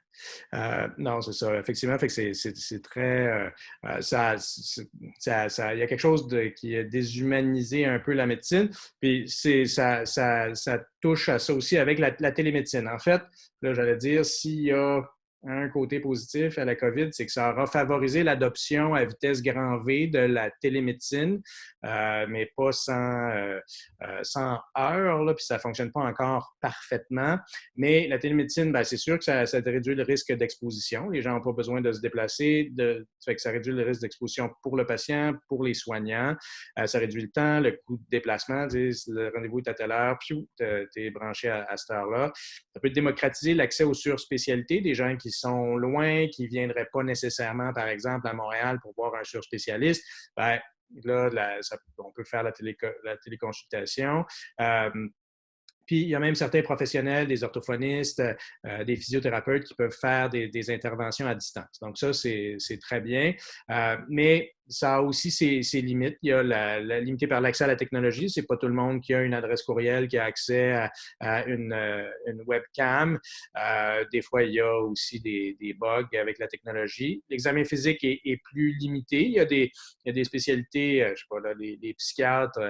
Non, c'est ça. Effectivement, fait que c'est très. Il y a quelque chose qui a déshumanisé un peu la médecine. Puis ça touche à ça aussi avec la télémédecine. En fait, là, j'allais dire, s'il y a un côté positif à la COVID, c'est que ça aura favorisé l'adoption à vitesse grand V de la télémédecine, mais pas sans heures, là, puis ça ne fonctionne pas encore parfaitement. Mais la télémédecine, ben, c'est sûr que ça réduit le risque d'exposition. Les gens n'ont pas besoin de se déplacer. Ça fait que ça réduit le risque d'exposition pour le patient, pour les soignants. Ça réduit le temps, le coût de déplacement. Le rendez-vous est à telle heure, puis tu es branché à cette heure-là. Ça peut démocratiser l'accès aux surspécialités, des gens qui sont loin, qui ne viendraient pas nécessairement, par exemple, à Montréal pour voir un surspécialiste. Ben, là, on peut faire la téléconsultation. Puis, il y a même certains professionnels, des orthophonistes, des physiothérapeutes qui peuvent faire des interventions à distance. Donc, ça, c'est très bien. Mais ça a aussi ses limites. Il y a la limité par l'accès à la technologie. C'est pas tout le monde qui a une adresse courriel, qui a accès à une webcam. Des fois, il y a aussi des bugs avec la technologie. L'examen physique est plus limité. Il y a des spécialités, je sais pas, là, les psychiatres,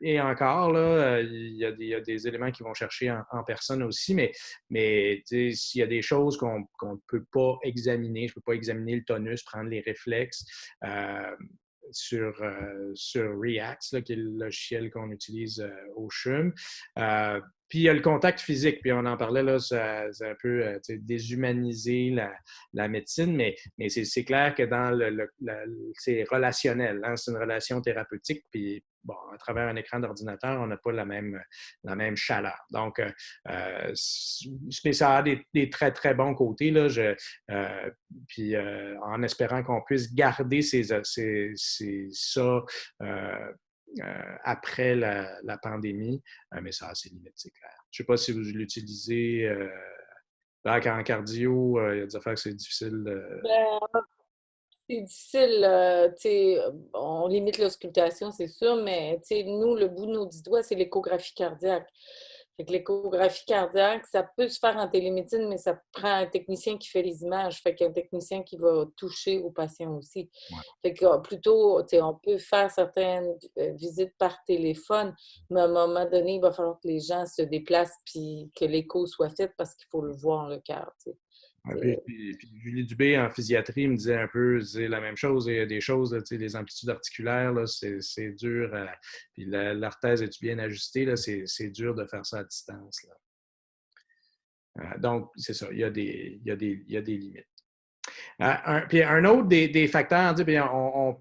et encore, là, il y a des éléments qui vont chercher en personne aussi, mais s'il y a des choses qu'on ne peut pas examiner, je ne peux pas examiner le tonus, prendre les réflexes sur React, là, qui est le logiciel qu'on utilise au CHUM. Puis il y a le contact physique, puis on en parlait, là, ça a un peu déshumanisé la médecine, mais c'est clair que dans c'est relationnel, hein, c'est une relation thérapeutique, puis bon, à travers un écran d'ordinateur, on n'a pas la même chaleur. Donc, mais ça a des très, très bons côtés, là, puis en espérant qu'on puisse garder ça après la pandémie, mais ça a ses limites, c'est clair. Je ne sais pas si vous l'utilisez là, en cardio, il y a des affaires que c'est difficile. Ben, c'est difficile, tu sais, on limite l'auscultation, c'est sûr, mais tu sais, nous, le bout de nos 10 doigts, c'est l'échographie cardiaque. Fait que l'échographie cardiaque, ça peut se faire en télémédecine, mais ça prend un technicien qui fait les images. Fait qu'un technicien qui va toucher aux patients aussi. Ouais. Fait que plutôt, tu sais, on peut faire certaines visites par téléphone, mais à un moment donné, il va falloir que les gens se déplacent puis que l'écho soit fait parce qu'il faut le voir, le cœur, tu sais. Ouais, puis Julie Dubé, en physiatrie, me disait un peu la même chose. Il y a des choses, là, les amplitudes articulaires, là, c'est dur. Puis l'arthèse est bien ajustée, là, c'est dur de faire ça à distance. Là. Donc, c'est ça, il y a des limites. Puis un autre des facteurs, bien,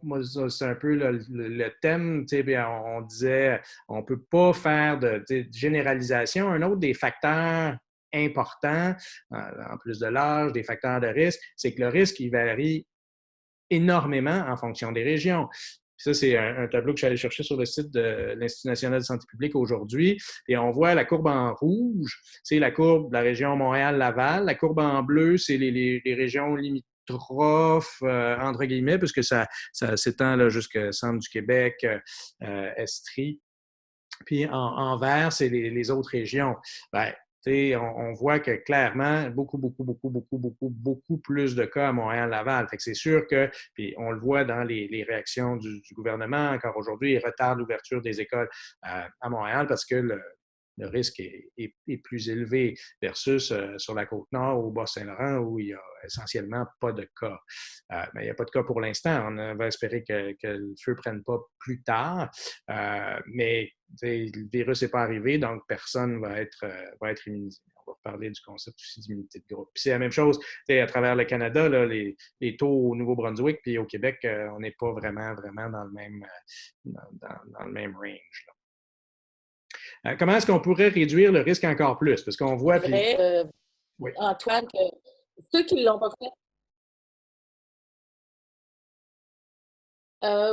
moi, c'est un peu le thème, bien, on disait on ne peut pas faire de généralisation. Un autre des facteurs importants, en plus de l'âge, des facteurs de risque, c'est que le risque, il varie énormément en fonction des régions. Ça, c'est un tableau que je suis allé chercher sur le site de l'Institut national de santé publique aujourd'hui. Et on voit la courbe en rouge, c'est la courbe de la région Montréal-Laval. La courbe en bleu, c'est les régions limitrophes, entre guillemets, puisque ça s'étend jusqu'au centre du Québec, Estrie. Puis en vert, c'est les autres régions. Ben, on voit que clairement, beaucoup plus de cas à Montréal-Laval. Fait que c'est sûr que, puis on le voit dans les réactions du gouvernement encore aujourd'hui, il retarde l'ouverture des écoles à Montréal parce que le le risque est plus élevé versus sur la Côte-Nord, au Bas-Saint-Laurent, où il n'y a essentiellement pas de cas. Mais il n'y a pas de cas pour l'instant. On va espérer que le feu ne prenne pas plus tard. Mais le virus n'est pas arrivé, donc personne va être immunisé. On va reparler du concept aussi d'immunité de groupe. Puis c'est la même chose à travers le Canada, là, les taux au Nouveau-Brunswick puis au Québec, on n'est pas vraiment dans le même, dans le même range. Comment est-ce qu'on pourrait réduire le risque encore plus? Parce qu'on voit... C'est vrai, oui. Antoine, que ceux qui ne l'ont pas fait,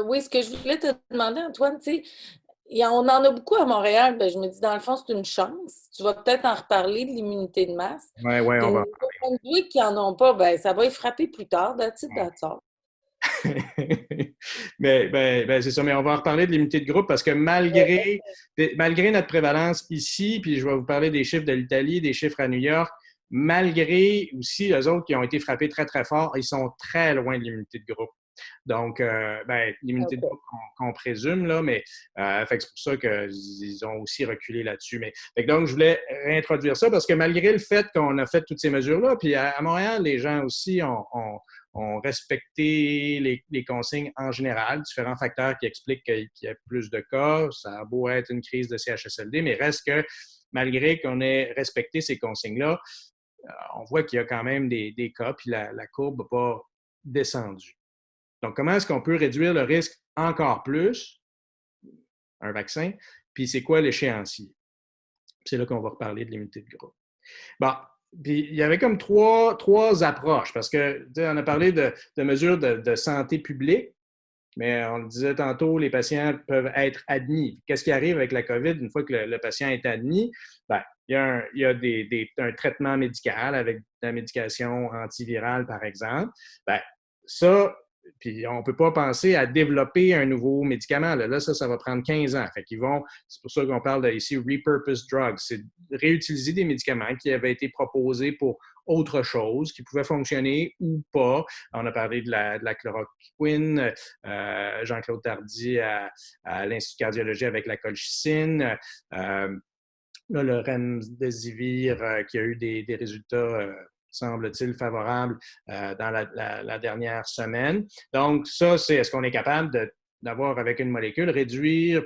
oui, ce que je voulais te demander, Antoine, tu sais, on en a beaucoup à Montréal. Ben, je me dis, dans le fond, c'est une chance. Tu vas peut-être en reparler de l'immunité de masse. Oui, Puis on le va. Nouveau-Brunswick qui n'en ont pas, ben, ça va y frapper plus tard. That's it, that's all. Ben, c'est ça, mais on va en reparler de l'immunité de groupe parce que malgré notre prévalence ici, puis je vais vous parler des chiffres de l'Italie, des chiffres à New York, malgré aussi les autres qui ont été frappés très, très fort, ils sont très loin de l'immunité de groupe. Donc, l'immunité de groupe qu'on présume, là, mais c'est pour ça qu'ils ont aussi reculé là-dessus. Donc, je voulais réintroduire ça parce que malgré le fait qu'on a fait toutes ces mesures-là, puis à Montréal, les gens aussi ont respecté les consignes en général, différents facteurs qui expliquent qu'il y a plus de cas. Ça a beau être une crise de CHSLD, mais reste que malgré qu'on ait respecté ces consignes-là, on voit qu'il y a quand même des cas, puis la courbe n'a pas descendu. Donc, comment est-ce qu'on peut réduire le risque encore plus? Un vaccin. Puis, c'est quoi l'échéancier? C'est là qu'on va reparler de l'immunité de groupe. Bon, puis il y avait comme trois approches, parce que, on a parlé de mesures de santé publique, mais on le disait tantôt, les patients peuvent être admis. Qu'est-ce qui arrive avec la COVID une fois que le patient est admis? Bien, il y a un traitement médical avec de la médication antivirale, par exemple. Bien, ça, puis on ne peut pas penser à développer un nouveau médicament. Là, ça va prendre 15 ans. C'est pour ça qu'on parle ici repurposed drugs. C'est réutiliser des médicaments qui avaient été proposés pour autre chose, qui pouvaient fonctionner ou pas. On a parlé de la chloroquine, Jean-Claude Tardy à l'Institut de cardiologie avec la colchicine, le remdesivir qui a eu des résultats semble-t-il, favorables dans la dernière semaine. Donc, ça, c'est est-ce qu'on est capable d'avoir, avec une molécule, réduire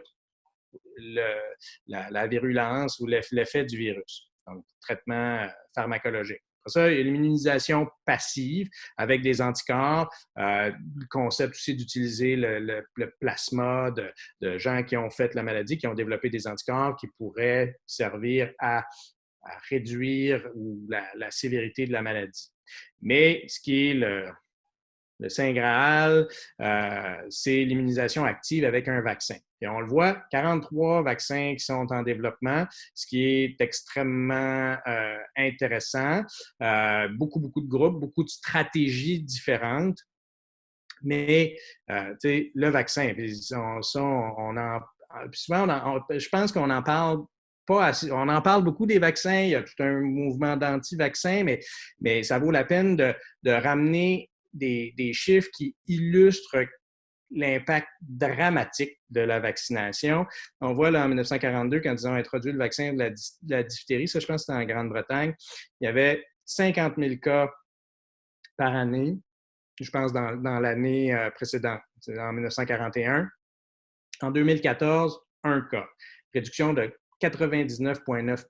la virulence ou l'effet du virus. Donc, traitement pharmacologique. Pour ça, il y a l'immunisation passive avec des anticorps, le concept aussi d'utiliser le plasma de gens qui ont fait la maladie, qui ont développé des anticorps qui pourraient servir à réduire la sévérité de la maladie. Mais ce qui est le Saint Graal, c'est l'immunisation active avec un vaccin. Et on le voit, 43 vaccins qui sont en développement, ce qui est extrêmement intéressant. Beaucoup de groupes, beaucoup de stratégies différentes. Mais, le vaccin, je pense qu'on en parle pas assez. On en parle beaucoup des vaccins, il y a tout un mouvement d'anti-vaccins, mais ça vaut la peine de ramener des chiffres qui illustrent l'impact dramatique de la vaccination. On voit là en 1942, quand ils ont introduit le vaccin de la diphtérie, ça je pense que c'était en Grande-Bretagne, il y avait 50 000 cas par année, je pense dans l'année précédente, en 1941. En 2014, un cas. Réduction de 99,9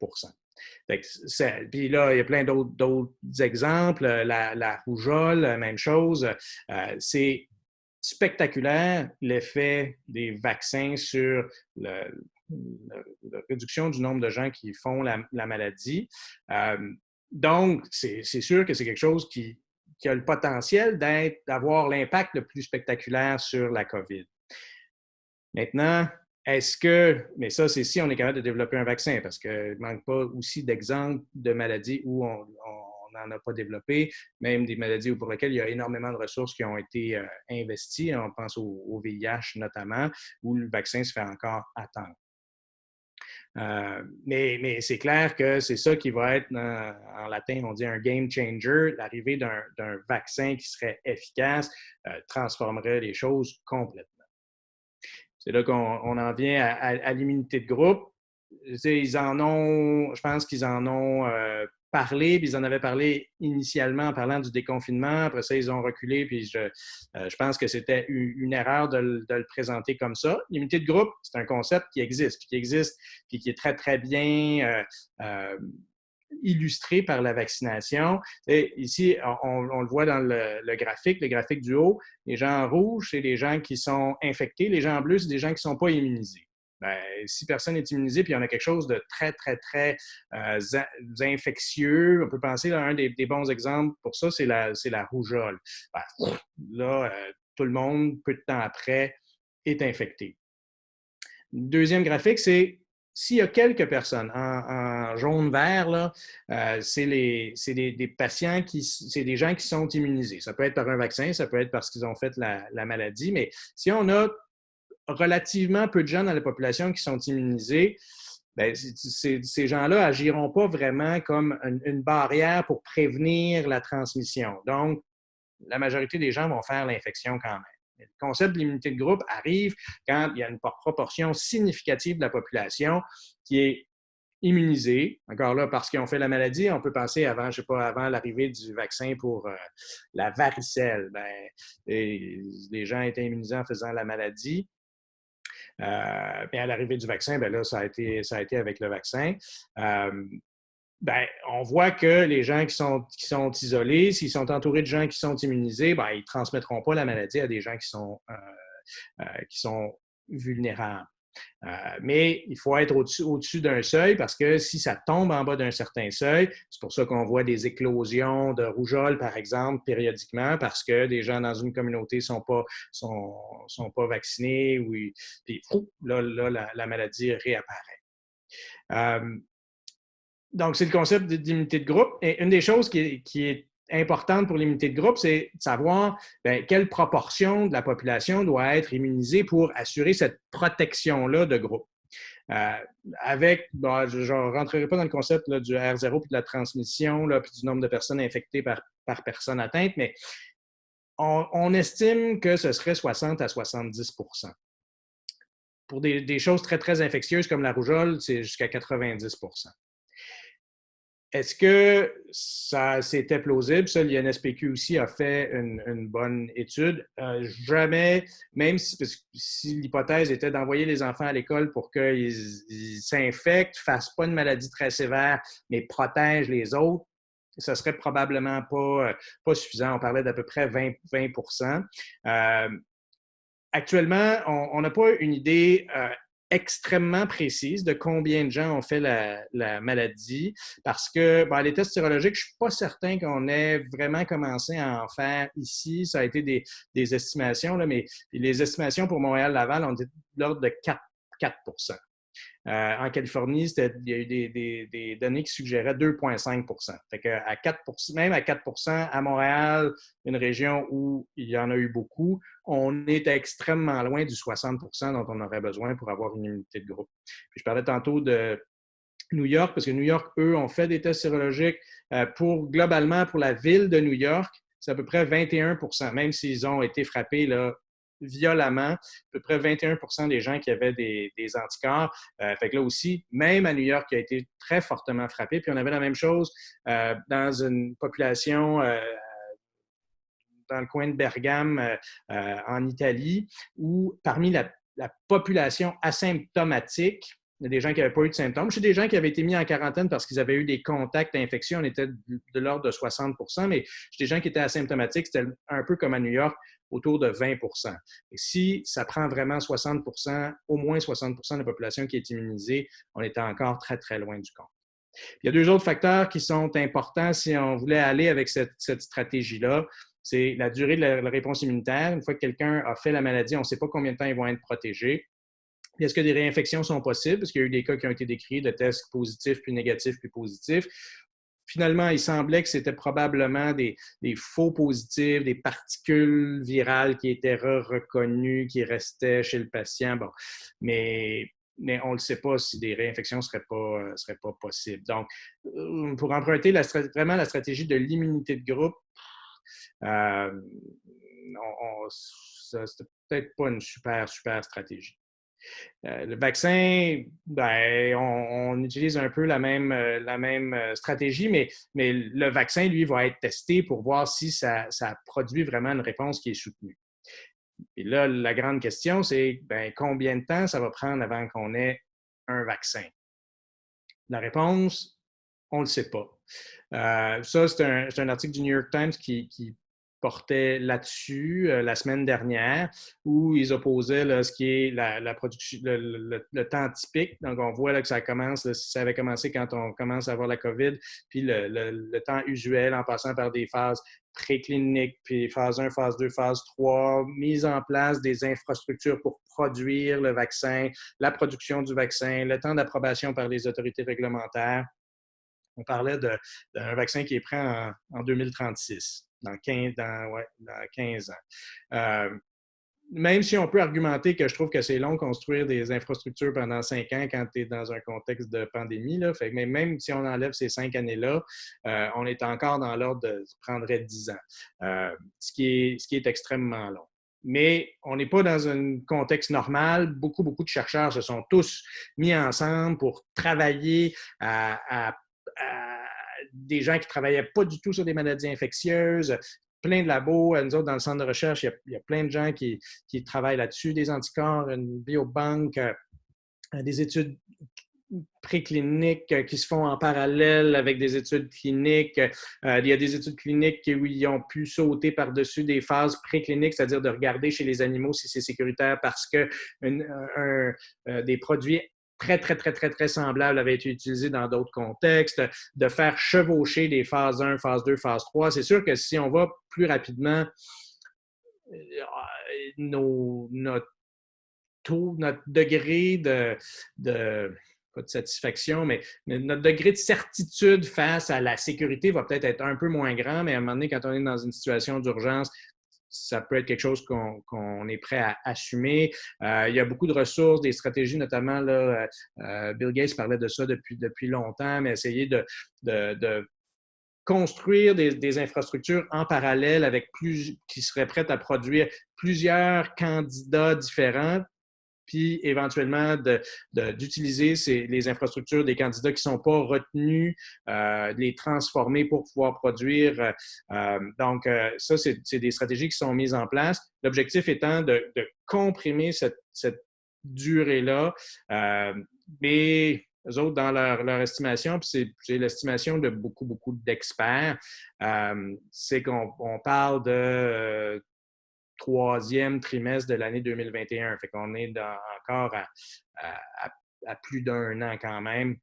%. Puis là, il y a plein d'autres exemples. La rougeole, même chose. C'est spectaculaire l'effet des vaccins sur la réduction du nombre de gens qui font la maladie. Donc, c'est sûr que c'est quelque chose qui a le potentiel d'avoir l'impact le plus spectaculaire sur la COVID. Maintenant, mais ça, c'est si on est capable de développer un vaccin, parce qu'il ne manque pas aussi d'exemples de maladies où on n'en a pas développé, même des maladies pour lesquelles il y a énormément de ressources qui ont été investies. On pense au VIH notamment, où le vaccin se fait encore attendre. Mais c'est clair que c'est ça qui va être, en latin, on dit un game changer. L'arrivée d'un vaccin qui serait efficace transformerait les choses complètement. C'est là qu'on en vient à l'immunité de groupe. ils en ont, je pense qu'ils en ont parlé, puis ils en avaient parlé initialement en parlant du déconfinement. Après ça, ils ont reculé, puis je pense que c'était une erreur de le présenter comme ça. L'immunité de groupe, c'est un concept qui existe, puis qui est très, très bien illustré par la vaccination. Et ici, on le voit dans le graphique du haut. Les gens en rouge, c'est les gens qui sont infectés. Les gens en bleu, c'est des gens qui ne sont pas immunisés. Ben, si personne n'est immunisé, puis il y en a quelque chose de très, très, très infectieux, on peut penser à un des bons exemples pour ça, c'est la rougeole. Ben, là, tout le monde, peu de temps après, est infecté. Deuxième graphique, c'est s'il y a quelques personnes en jaune-vert, là, c'est des patients c'est des gens qui sont immunisés. Ça peut être par un vaccin, ça peut être parce qu'ils ont fait la maladie, mais si on a relativement peu de gens dans la population qui sont immunisés, bien, ces gens-là n'agiront pas vraiment comme une barrière pour prévenir la transmission. Donc, la majorité des gens vont faire l'infection quand même. Le concept de l'immunité de groupe arrive quand il y a une proportion significative de la population qui est immunisée. Encore là, parce qu'ils ont fait la maladie, on peut penser avant, je sais pas, avant l'arrivée du vaccin pour la varicelle. Ben, les gens étaient immunisés en faisant la maladie. Puis à l'arrivée du vaccin, ben là, ça a été avec le vaccin. Ben, on voit que les gens qui sont isolés, s'ils sont entourés de gens qui sont immunisés, ben, ils ne transmettront pas la maladie à des gens qui sont vulnérables. Mais il faut être au-dessus d'un seuil parce que si ça tombe en bas d'un certain seuil, c'est pour ça qu'on voit des éclosions de rougeole, par exemple, périodiquement, parce que des gens dans une communauté ne sont pas vaccinés, puis là, la maladie réapparaît. Donc, c'est le concept d'immunité de groupe. Et une des choses qui est importante pour l'immunité de groupe, c'est de savoir quelle proportion de la population doit être immunisée pour assurer cette protection-là de groupe. Je ne rentrerai pas dans le concept là, du R0 puis de la transmission, là, puis du nombre de personnes infectées par personne atteinte, mais on estime que ce serait 60 à 70 %. Pour des choses très, très infectieuses comme la rougeole, c'est jusqu'à 90 %. Est-ce que c'était plausible? Ça, l'INSPQ aussi a fait une bonne étude. Jamais, même si l'hypothèse était d'envoyer les enfants à l'école pour qu'ils s'infectent, ne fassent pas une maladie très sévère, mais protègent les autres, ce serait probablement pas suffisant. On parlait d'à peu près 20 Actuellement, on n'a pas une idée extrêmement précise de combien de gens ont fait la maladie parce que les tests sérologiques, je ne suis pas certain qu'on ait vraiment commencé à en faire ici. Ça a été des estimations, là, mais les estimations pour Montréal-Laval ont été de l'ordre de 4 en Californie, il y a eu des données qui suggéraient 2,5 %. Fait qu'à 4 même à 4 à Montréal, une région où il y en a eu beaucoup, on est extrêmement loin du 60 % dont on aurait besoin pour avoir une immunité de groupe. Puis je parlais tantôt de New York, parce que New York, eux, ont fait des tests sérologiques globalement, pour la ville de New York, c'est à peu près 21 %, même s'ils ont été frappés là, violemment, à peu près 21 % des gens qui avaient des anticorps. Fait que là aussi, même à New York, qui a été très fortement frappé. Puis on avait la même chose dans une population dans le coin de Bergame, en Italie, où parmi la population asymptomatique, il y a des gens qui n'avaient pas eu de symptômes. Chez des gens qui avaient été mis en quarantaine parce qu'ils avaient eu des contacts d'infection, on était de l'ordre de 60 %, mais chez des gens qui étaient asymptomatiques, c'était un peu comme à New York, autour de 20 %. Et si ça prend vraiment 60 %, au moins 60 % de la population qui est immunisée, on était encore très, très loin du compte. Il y a deux autres facteurs qui sont importants si on voulait aller avec cette stratégie-là. C'est la durée de la réponse immunitaire. Une fois que quelqu'un a fait la maladie, on ne sait pas combien de temps ils vont être protégés. Est-ce que des réinfections sont possibles? Parce qu'il y a eu des cas qui ont été décrits de tests positifs, puis négatifs, puis positifs. Finalement, il semblait que c'était probablement des faux positifs, des particules virales qui étaient reconnues, qui restaient chez le patient. Bon, mais on ne le sait pas si des réinfections ne seraient pas possibles. Donc, pour emprunter vraiment la stratégie de l'immunité de groupe, c'était peut-être pas une super stratégie. Le vaccin, ben, on utilise un peu la même stratégie, mais le vaccin, lui, va être testé pour voir si ça produit vraiment une réponse qui est soutenue. Et là, la grande question, c'est ben, combien de temps ça va prendre avant qu'on ait un vaccin? La réponse, on ne le sait pas. Ça, c'est un article du New York Times qui portait là-dessus la semaine dernière, où ils opposaient là, ce qui est la production, le temps typique. Donc, on voit là, que ça commence, là, ça avait commencé quand on commence à avoir la COVID, puis le temps usuel en passant par des phases précliniques, puis phase 1, phase 2, phase 3, mise en place des infrastructures pour produire le vaccin, la production du vaccin, le temps d'approbation par les autorités réglementaires. On parlait d'un vaccin qui est prêt en 2036, dans 15 ans. Même si on peut argumenter que je trouve que c'est long de construire des infrastructures pendant 5 ans quand tu es dans un contexte de pandémie, là. Fait que même si on enlève ces 5 années-là, on est encore dans l'ordre de prendrait 10 ans, ce qui est extrêmement long. Mais on n'est pas dans un contexte normal. Beaucoup de chercheurs se sont tous mis ensemble pour travailler à des gens qui ne travaillaient pas du tout sur des maladies infectieuses, plein de labos. Nous autres, dans le centre de recherche, il y a plein de gens qui travaillent là-dessus, des anticorps, une biobanque, des études précliniques qui se font en parallèle avec des études cliniques. Il y a des études cliniques où ils ont pu sauter par-dessus des phases précliniques, c'est-à-dire de regarder chez les animaux si c'est sécuritaire parce que des produits très semblables avaient été utilisés dans d'autres contextes, de faire chevaucher des phases 1, phase 2, phase 3. C'est sûr que si on va plus rapidement, notre degré pas de satisfaction, mais notre degré de certitude face à la sécurité va peut-être être un peu moins grand, mais à un moment donné, quand on est dans une situation d'urgence, ça peut être quelque chose qu'on est prêt à assumer. Il y a beaucoup de ressources, des stratégies, notamment, là, Bill Gates parlait de ça depuis longtemps, mais essayer de construire des infrastructures en parallèle qui seraient prêtes à produire plusieurs candidats différents, puis éventuellement d'utiliser les infrastructures des candidats qui ne sont pas retenus, de les transformer pour pouvoir produire. Donc, ça, c'est des stratégies qui sont mises en place. L'objectif étant de comprimer cette durée-là, mais eux autres, dans leur estimation, puis c'est l'estimation de beaucoup d'experts, c'est qu'on parle de troisième trimestre de l'année 2021. Fait qu'on est encore à plus d'un an quand même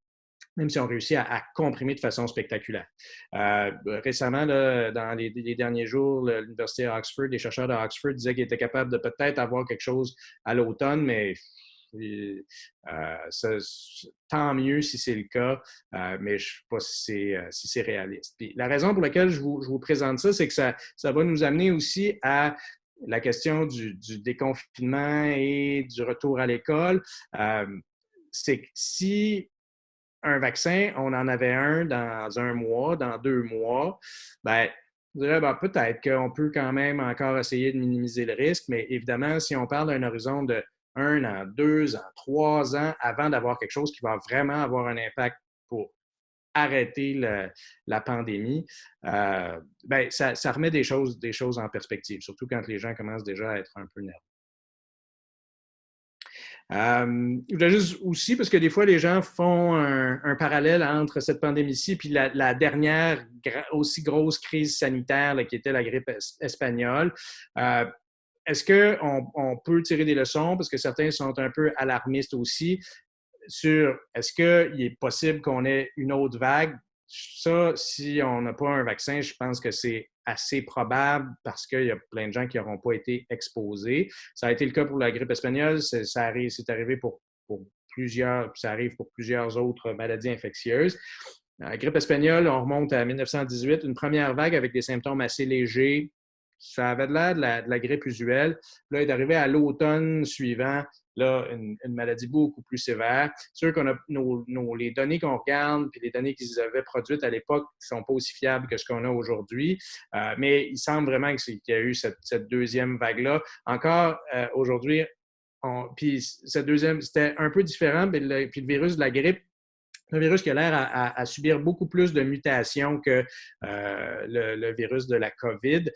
si on réussit à comprimer de façon spectaculaire. Récemment, là, dans les derniers jours, l'Université d'Oxford, les chercheurs d'Oxford disaient qu'ils étaient capables de peut-être avoir quelque chose à l'automne, mais tant mieux si c'est le cas, mais je ne sais pas si c'est réaliste. Puis, la raison pour laquelle je vous présente ça, c'est que ça va nous amener aussi à la question du déconfinement et du retour à l'école. C'est que si un vaccin, on en avait un dans 1 mois, dans 2 mois, ben, je dirais peut-être qu'on peut quand même encore essayer de minimiser le risque, mais évidemment, si on parle d'un horizon de 1 an, 2 ans, 3 ans avant d'avoir quelque chose qui va vraiment avoir un impact pour arrêter la pandémie, ben, ça remet des choses en perspective, surtout quand les gens commencent déjà à être un peu nerveux. Je voulais juste aussi, parce que des fois, les gens font un parallèle entre cette pandémie-ci et la dernière aussi grosse crise sanitaire là, qui était la grippe espagnole. Est-ce qu'on peut tirer des leçons, parce que certains sont un peu alarmistes aussi, sur est-ce qu'il est possible qu'on ait une autre vague? Ça, si on n'a pas un vaccin, je pense que c'est assez probable parce qu'il y a plein de gens qui n'auront pas été exposés. Ça a été le cas pour la grippe espagnole, c'est arrivé pour plusieurs, ça arrive pour plusieurs autres maladies infectieuses. La grippe espagnole, on remonte à 1918, une première vague avec des symptômes assez légers. Ça avait l'air de la grippe usuelle. Là, il est arrivé à l'automne suivant, là, une maladie beaucoup plus sévère. C'est sûr qu'on a les données qu'on regarde, puis les données qu'ils avaient produites à l'époque ne sont pas aussi fiables que ce qu'on a aujourd'hui. Mais il semble vraiment qu'il y a eu cette deuxième vague-là. Encore aujourd'hui, puis ce deuxième, c'était un peu différent, puis le virus de la grippe, un virus qui a l'air à subir beaucoup plus de mutations que le virus de la COVID. Puis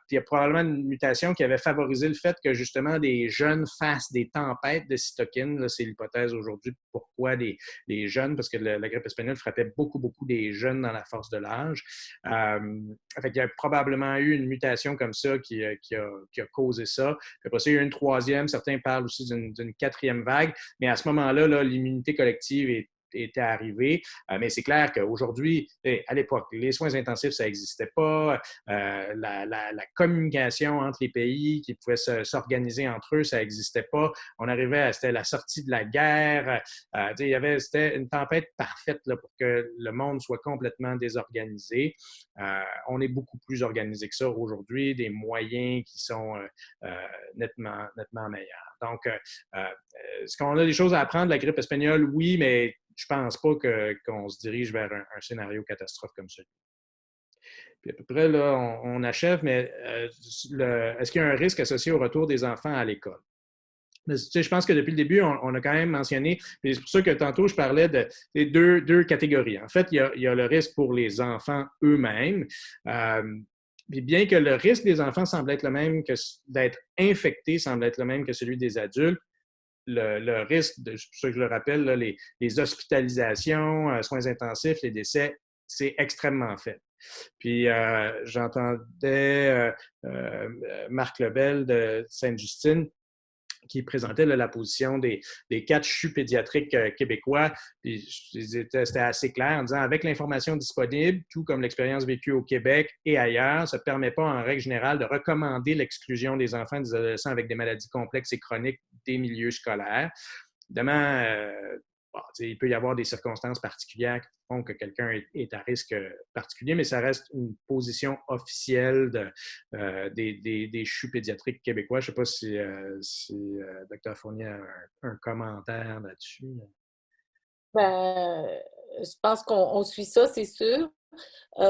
il y a probablement une mutation qui avait favorisé le fait que justement des jeunes fassent des tempêtes de cytokines. Là, c'est l'hypothèse aujourd'hui pourquoi les jeunes, parce que la grippe espagnole frappait beaucoup, beaucoup des jeunes dans la force de l'âge. Fait qu'il y a probablement eu une mutation comme ça qui a causé ça. Puis après ça, il y a eu une troisième. Certains parlent aussi d'une quatrième vague. Mais à ce moment-là, là, l'immunité collective était arrivé. Mais c'est clair qu'aujourd'hui, à l'époque, les soins intensifs, ça n'existait pas. La communication entre les pays qui pouvaient s'organiser entre eux, ça n'existait pas. On arrivait c'était la sortie de la guerre. C'était une tempête parfaite là, pour que le monde soit complètement désorganisé. On est beaucoup plus organisé que ça aujourd'hui, des moyens qui sont nettement meilleurs. Donc, est-ce qu'on a des choses à apprendre de la grippe espagnole? Oui, mais je ne pense pas qu'on se dirige vers un scénario catastrophe comme celui. Puis à peu près, là, on achève, mais est-ce qu'il y a un risque associé au retour des enfants à l'école? Mais, je pense que depuis le début, on a quand même mentionné, et c'est pour ça que tantôt, je parlais des deux catégories. En fait, il y a le risque pour les enfants eux-mêmes. Puis bien que le risque des enfants semble être le même que d'être infectés semble être le même que celui des adultes, le risque, c'est pour ça que je le rappelle, là, les hospitalisations, soins intensifs, les décès, c'est extrêmement faible. Puis j'entendais Marc Lebel de Sainte-Justine qui présentait là, la position des 4 CHU pédiatriques québécois. Puis c'était assez clair en disant, avec l'information disponible, tout comme l'expérience vécue au Québec et ailleurs, ça ne permet pas, en règle générale, de recommander l'exclusion des enfants et des adolescents avec des maladies complexes et chroniques des milieux scolaires. Évidemment, il peut y avoir des circonstances particulières qui font que quelqu'un est à risque particulier, mais ça reste une position officielle des CHU pédiatriques québécois. Je ne sais pas si Dr. Fournier a un commentaire là-dessus. Ben, je pense qu'on suit ça, c'est sûr.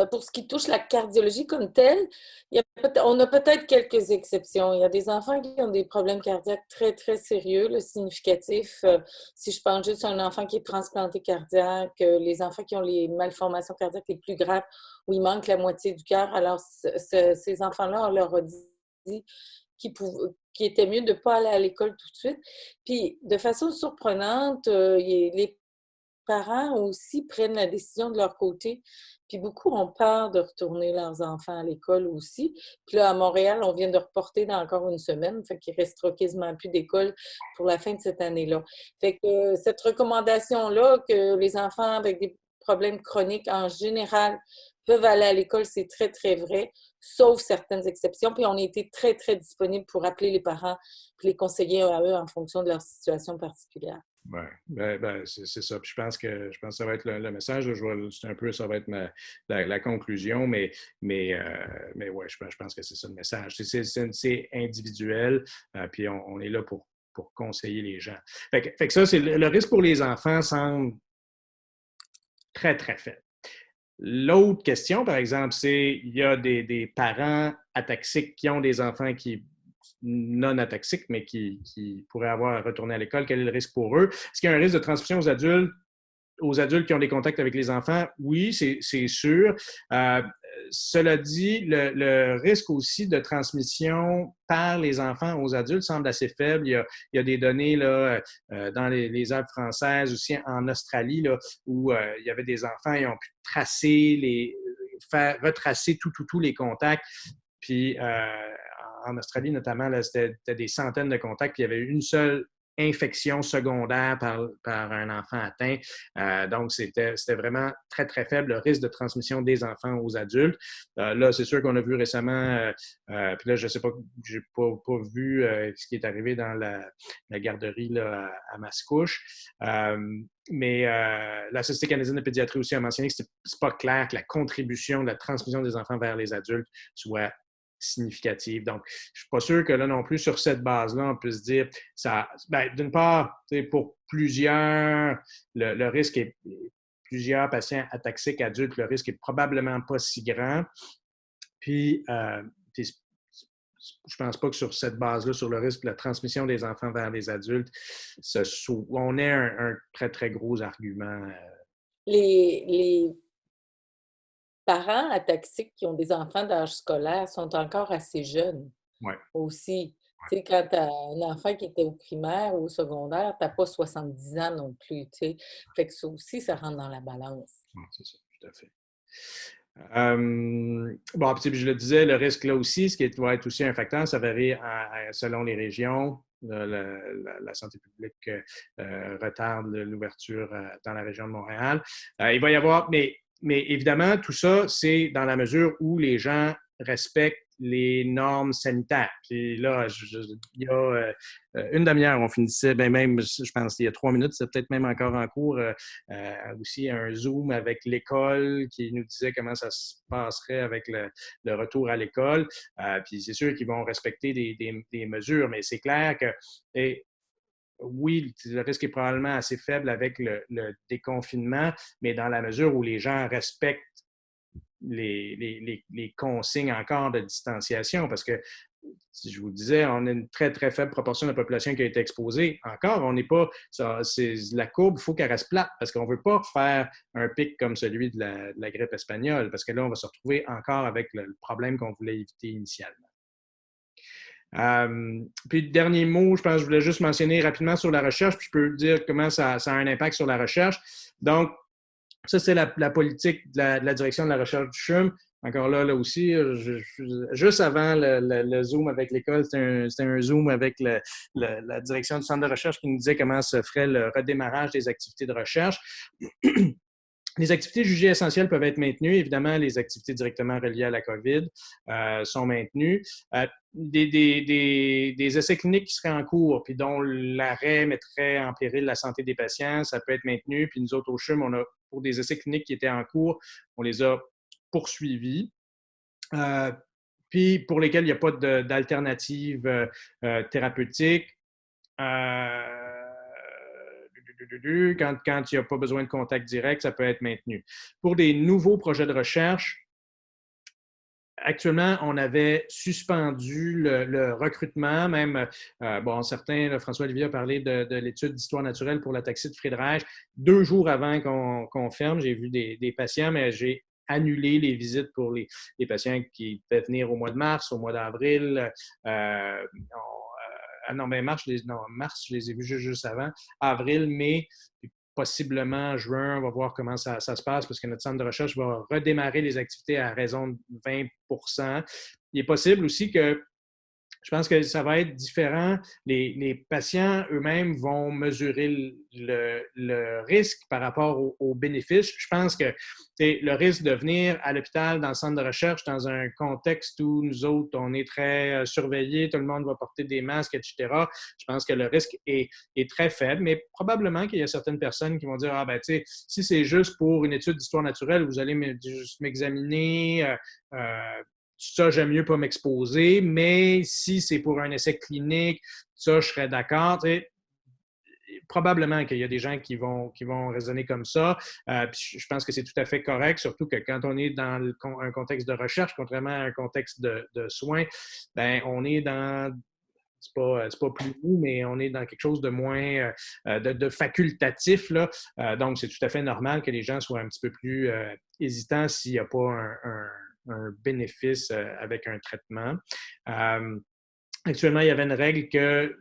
Pour ce qui touche la cardiologie comme telle, on a peut-être quelques exceptions. Il y a des enfants qui ont des problèmes cardiaques très, très sérieux, là, significatifs. Si je pense juste à un enfant qui est transplanté cardiaque, les enfants qui ont les malformations cardiaques les plus graves, où il manque la moitié du cœur. Alors, ces enfants-là, on leur a dit qu'il était mieux de ne pas aller à l'école tout de suite. Puis, de façon surprenante, les parents aussi prennent la décision de leur côté. Puis beaucoup ont peur de retourner leurs enfants à l'école aussi. Puis là, à Montréal, on vient de reporter dans encore une semaine, fait qu'il ne restera quasiment plus d'école pour la fin de cette année-là. Fait que cette recommandation-là, que les enfants avec des problèmes chroniques en général peuvent aller à l'école, c'est très, très vrai, sauf certaines exceptions. Puis on a été très, très disponible pour appeler les parents puis les conseiller à eux en fonction de leur situation particulière. Oui, c'est ça. Puis je pense que ça va être le message. C'est un peu, ça va être la conclusion, mais ouais, je pense que c'est ça le message. C'est individuel, puis on est là pour conseiller les gens. Fait que ça, c'est le risque pour les enfants semble très, très faible. L'autre question, par exemple, c'est il y a des parents ataxiques qui ont des enfants qui non ataxiques, mais qui pourraient avoir à retourner à l'école. Quel est le risque pour eux? Est-ce qu'il y a un risque de transmission aux adultes qui ont des contacts avec les enfants? Oui, c'est sûr. Cela dit, le risque aussi de transmission par les enfants aux adultes semble assez faible. Il y a des données là, dans les Alpes françaises, aussi en Australie, là, où il y avait des enfants qui ont pu retracer tous les contacts. Puis en Australie, notamment, là, c'était des centaines de contacts, puis il y avait une seule infection secondaire par un enfant atteint. Donc, c'était vraiment très, très faible le risque de transmission des enfants aux adultes. Là, c'est sûr qu'on a vu récemment, puis là, je ne sais pas, je n'ai pas vu ce qui est arrivé dans la garderie là, à Mascouche. Mais la Société canadienne de pédiatrie aussi a mentionné que ce n'est pas clair que la contribution de la transmission des enfants vers les adultes soit significative. Donc, je ne suis pas sûr que là non plus, sur cette base-là, on puisse dire ça. D'une part, pour plusieurs, le risque est plusieurs patients ataxiques adultes, le risque est probablement pas si grand. Puis je pense pas que sur cette base-là, sur le risque de la transmission des enfants vers les adultes, on ait un très, très gros argument. Les parents ataxiques qui ont des enfants d'âge scolaire sont encore assez jeunes Ouais. aussi. Tu sais, quand tu as un enfant qui était au primaire ou au secondaire, tu n'as pas 70 ans non plus, tu sais. Fait que ça aussi, ça rentre dans la balance. Ouais, c'est ça, tout à fait. Bon, puis je le disais, le risque là aussi, ce qui va être aussi un facteur, ça varie selon les régions. La santé publique retarde l'ouverture dans la région de Montréal. Il va y avoir, mais évidemment, tout ça, c'est dans la mesure où les gens respectent les normes sanitaires. Puis là, il y a une demi-heure, on finissait, ben même, je pense, il y a 3 minutes, c'est peut-être même encore en cours, aussi un Zoom avec l'école qui nous disait comment ça se passerait avec le retour à l'école. Puis c'est sûr qu'ils vont respecter des mesures, mais c'est clair que oui, le risque est probablement assez faible avec le déconfinement, mais dans la mesure où les gens respectent les consignes encore de distanciation, parce que, si je vous le disais, on a une très, très faible proportion de la population qui a été exposée. Encore, on n'est pas... la courbe, il faut qu'elle reste plate, parce qu'on ne veut pas faire un pic comme celui de la grippe espagnole, parce que là, on va se retrouver encore avec le problème qu'on voulait éviter initialement. Puis, dernier mot, je pense que je voulais juste mentionner rapidement sur la recherche, puis je peux dire comment ça a un impact sur la recherche. Donc, ça, c'est la politique de la direction de la recherche du CHUM. Encore là aussi, juste avant le Zoom avec l'école, c'était un Zoom avec la direction du centre de recherche qui nous disait comment se ferait le redémarrage des activités de recherche. Les activités jugées essentielles peuvent être maintenues. Évidemment, les activités directement reliées à la COVID sont maintenues. Des essais cliniques qui seraient en cours, puis dont l'arrêt mettrait en péril la santé des patients, ça peut être maintenu. Puis nous autres, au CHUM, pour des essais cliniques qui étaient en cours, on les a poursuivis. Puis pour lesquels il n'y a pas d'alternative thérapeutique. Quand il n'y a pas besoin de contact direct, ça peut être maintenu. Pour des nouveaux projets de recherche, actuellement, on avait suspendu le recrutement, même, certains, François Olivier a parlé de l'étude d'histoire naturelle pour la taxie de Friedreich. 2 jours avant qu'on ferme, j'ai vu des patients, mais j'ai annulé les visites pour les patients qui devaient venir au mois de mars, au mois d'avril. Mars, je les ai vus juste avant. Avril, mai, puis possiblement juin, on va voir comment ça se passe parce que notre centre de recherche va redémarrer les activités à raison de 20 %. Il est possible aussi que je pense que ça va être différent. Les patients eux-mêmes vont mesurer le risque par rapport aux bénéfices. Je pense que le risque de venir à l'hôpital, dans le centre de recherche, dans un contexte où nous autres, on est très surveillés, tout le monde va porter des masques, etc. Je pense que le risque est très faible, mais probablement qu'il y a certaines personnes qui vont dire, si c'est juste pour une étude d'histoire naturelle, vous allez juste m'examiner, ça, j'aime mieux pas m'exposer, mais si c'est pour un essai clinique, ça, je serais d'accord. Probablement qu'il y a des gens qui vont raisonner comme ça. Puis je pense que c'est tout à fait correct, surtout que quand on est dans un contexte de recherche, contrairement à un contexte de soins, ben on est dans... C'est pas plus haut, mais on est dans quelque chose de moins de facultatif. Là. Donc, c'est tout à fait normal que les gens soient un petit peu plus hésitants s'il n'y a pas un bénéfice avec un traitement. Actuellement, il y avait une règle que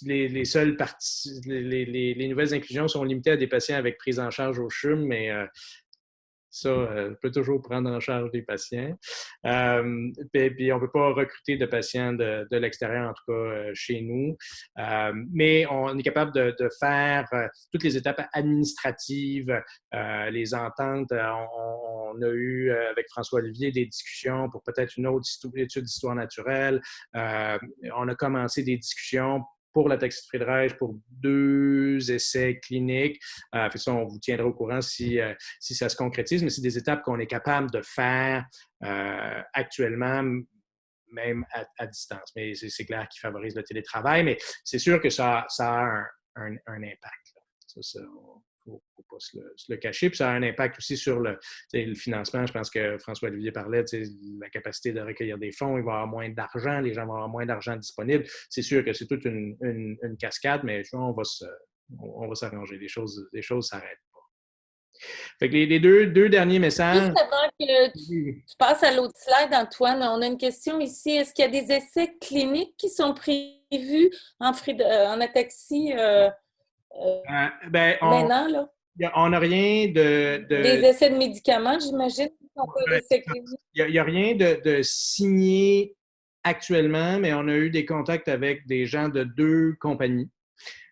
les seules parties, les nouvelles inclusions sont limitées à des patients avec prise en charge au CHUM, mais ça, on peut toujours prendre en charge des patients. Puis on ne peut pas recruter de patients de l'extérieur, en tout cas chez nous. Mais on est capable de faire toutes les étapes administratives, les ententes. On a eu avec François Olivier des discussions pour peut-être une autre étude d'histoire naturelle. On a commencé des discussions pour la taxie de Friedreich, pour 2 essais cliniques. Ça, on vous tiendra au courant si ça se concrétise, mais c'est des étapes qu'on est capable de faire actuellement, même à distance. Mais c'est clair qu'il favorise le télétravail, mais c'est sûr que ça a un impact. Ça, faut pas se le cacher. Puis ça a un impact aussi sur le financement. Je pense que François-Olivier parlait de la capacité de recueillir des fonds. Il va y avoir moins d'argent, les gens vont avoir moins d'argent disponible. C'est sûr que c'est toute une cascade, mais on va s'arranger. Les choses s'arrêtent. Fait que les deux derniers messages. Juste avant que Oui. tu passes à l'autre slide, Antoine, on a une question ici. Est-ce qu'il y a des essais cliniques qui sont prévus en ataxie Ben, maintenant, là? on n'a rien Des essais de médicaments, j'imagine, qui sont des essais cliniques. il y a rien de signé actuellement, mais on a eu des contacts avec des gens de 2 compagnies.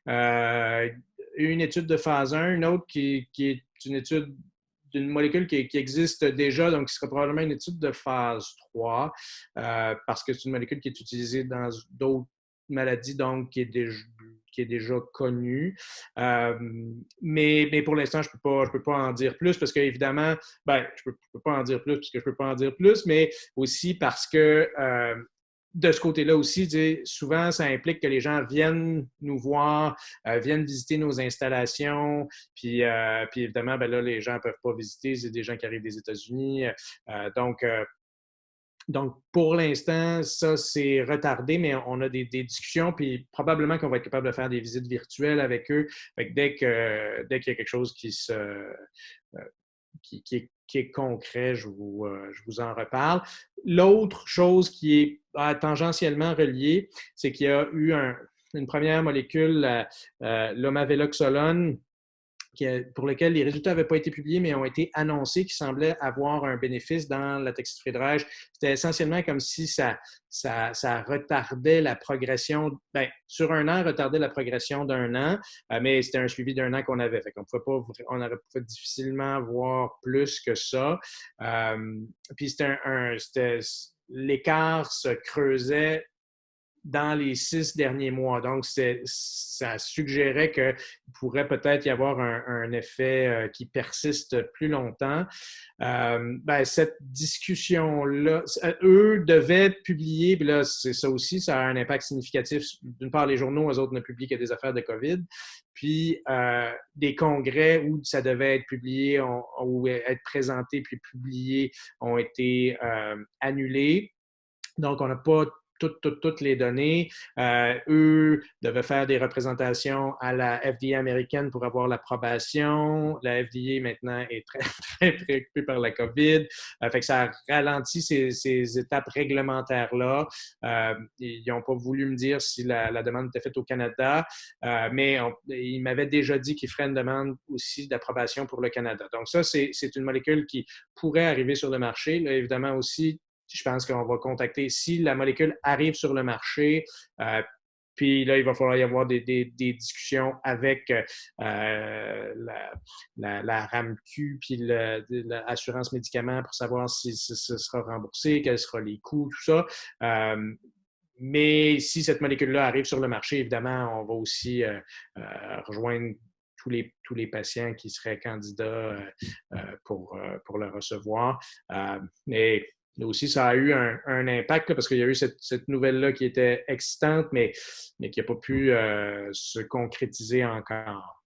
Une étude de phase 1, une autre qui est une étude d'une molécule qui existe déjà, donc qui sera probablement une étude de phase 3, parce que c'est une molécule qui est utilisée dans d'autres maladies, donc qui est déjà connue. Mais pour l'instant, je peux pas en dire plus parce qu'évidemment, je peux pas en dire plus parce que je peux pas en dire plus, mais aussi parce que de ce côté-là aussi, souvent, ça implique que les gens viennent nous voir, viennent visiter nos installations, puis évidemment, là, les gens ne peuvent pas visiter, c'est des gens qui arrivent des États-Unis. Donc, pour l'instant, ça, c'est retardé, mais on a des discussions, puis probablement qu'on va être capable de faire des visites virtuelles avec eux. Fait que dès qu'il y a quelque chose qui est concret, je vous en reparle. L'autre chose qui est tangentiellement reliée, c'est qu'il y a eu une première molécule, l'omaveloxolone, pour lesquels les résultats n'avaient pas été publiés, mais ont été annoncés, qui semblaient avoir un bénéfice dans la toxicité de rage. C'était essentiellement comme si ça retardait la progression, sur un an, retardait la progression d'un an, mais c'était un suivi d'un an qu'on avait. Fait qu'on on aurait pu difficilement voir plus que ça. Puis l'écart se creusait dans les 6 derniers mois. Donc, ça suggérait qu'il pourrait peut-être y avoir un effet qui persiste plus longtemps. Cette discussion-là, eux devaient publier, puis là, c'est ça aussi, ça a un impact significatif. D'une part, les journaux, eux autres ne publient que des affaires de COVID. Puis, des congrès où ça devait être publié ou être présenté puis publié ont été annulés. Donc, on n'a pas toutes les données. Eux devaient faire des représentations à la FDA américaine pour avoir l'approbation. La FDA maintenant est très, très préoccupée par la COVID. Fait que ça ralentit ces étapes réglementaires-là. Ils n'ont pas voulu me dire si la demande était faite au Canada, mais ils m'avaient déjà dit qu'ils feraient une demande aussi d'approbation pour le Canada. Donc ça, c'est une molécule qui pourrait arriver sur le marché. Là, évidemment aussi, je pense qu'on va contacter, si la molécule arrive sur le marché, puis là, il va falloir y avoir des discussions avec la RAMQ puis l'assurance médicaments pour savoir si ce sera remboursé, quels seront les coûts, tout ça. Mais si cette molécule-là arrive sur le marché, évidemment, on va aussi rejoindre tous les patients qui seraient candidats pour le recevoir. Mais là aussi, ça a eu un impact parce qu'il y a eu cette nouvelle-là qui était excitante, mais qui n'a pas pu se concrétiser encore.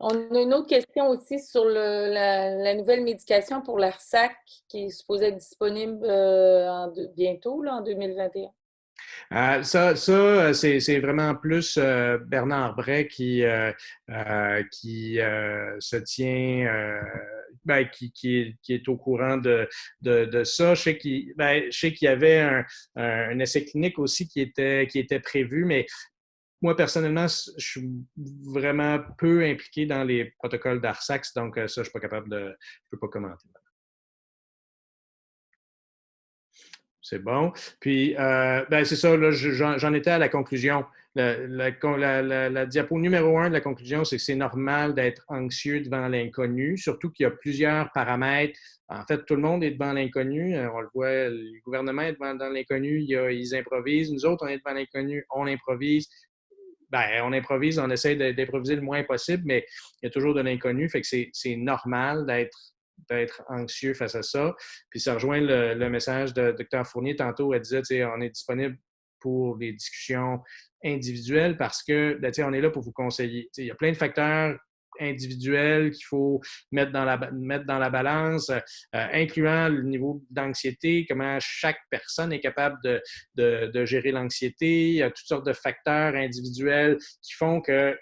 On a une autre question aussi sur la nouvelle médication pour l'ARSAC qui est supposée être disponible bientôt, là, en 2021. C'est vraiment plus Bernard Bray qui se tient, qui est au courant de ça. Je sais qu'il y avait un essai clinique aussi qui était prévu, mais moi, personnellement, je suis vraiment peu impliqué dans les protocoles d'ARSAC, donc ça, je ne suis pas capable je peux pas commenter. C'est bon. Puis, c'est ça, là, j'en étais à la conclusion. La diapo numéro 1 de la conclusion, c'est que c'est normal d'être anxieux devant l'inconnu, surtout qu'il y a plusieurs paramètres. En fait, tout le monde est devant l'inconnu. On le voit, le gouvernement est devant l'inconnu, ils improvisent. Nous autres, on est devant l'inconnu, on improvise. On improvise, on essaie d'improviser le moins possible, mais il y a toujours de l'inconnu. Fait que c'est normal d'être anxieux face à ça. Puis ça rejoint le message de Dr Fournier tantôt. Elle disait, on est disponible pour des discussions individuelles parce que, on est là pour vous conseiller. Il y a plein de facteurs individuelles qu'il faut mettre dans la balance, incluant le niveau d'anxiété, comment chaque personne est capable de gérer l'anxiété. Il y a toutes sortes de facteurs individuels qui font que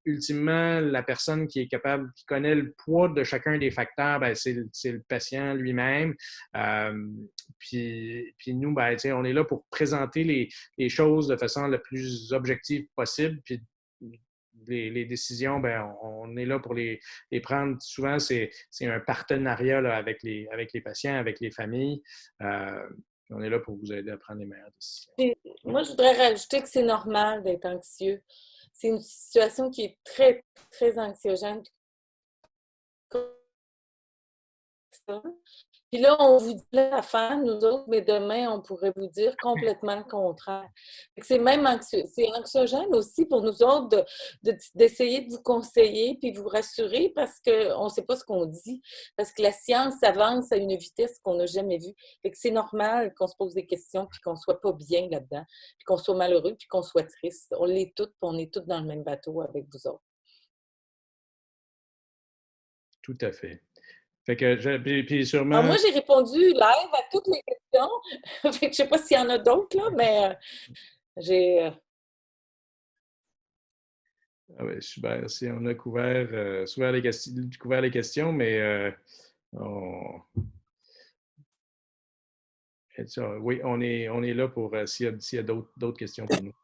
ultimement, la personne qui est capable, qui connaît le poids de chacun des facteurs, ben, c'est le patient lui-même. Puis nous, ben, on est là pour présenter les choses de façon la plus objective possible. Puis les décisions, ben, on est là pour les prendre. Souvent, c'est un partenariat là, avec les patients, avec les familles. On est là pour vous aider à prendre les meilleures décisions. Puis, moi, je voudrais rajouter que c'est normal d'être anxieux. C'est une situation qui est très, très anxiogène. Puis là, on vous dit la affaire, nous autres, mais demain, on pourrait vous dire complètement le contraire. C'est même c'est anxiogène aussi pour nous autres d'essayer de vous conseiller puis vous rassurer parce qu'on ne sait pas ce qu'on dit. Parce que la science avance à une vitesse qu'on n'a jamais vue. Fait que c'est normal qu'on se pose des questions puis qu'on ne soit pas bien là-dedans, puis qu'on soit malheureux puis qu'on soit triste. On l'est toutes, puis on est toutes dans le même bateau avec vous autres. Tout à fait. Fait que puis sûrement. Alors moi, j'ai répondu live à toutes les questions. Fait que je sais pas s'il y en a d'autres, là, mais j'ai. Ah ouais, super. Si on a couvert les questions, mais oui, on est là pour s'il y a d'autres questions pour nous.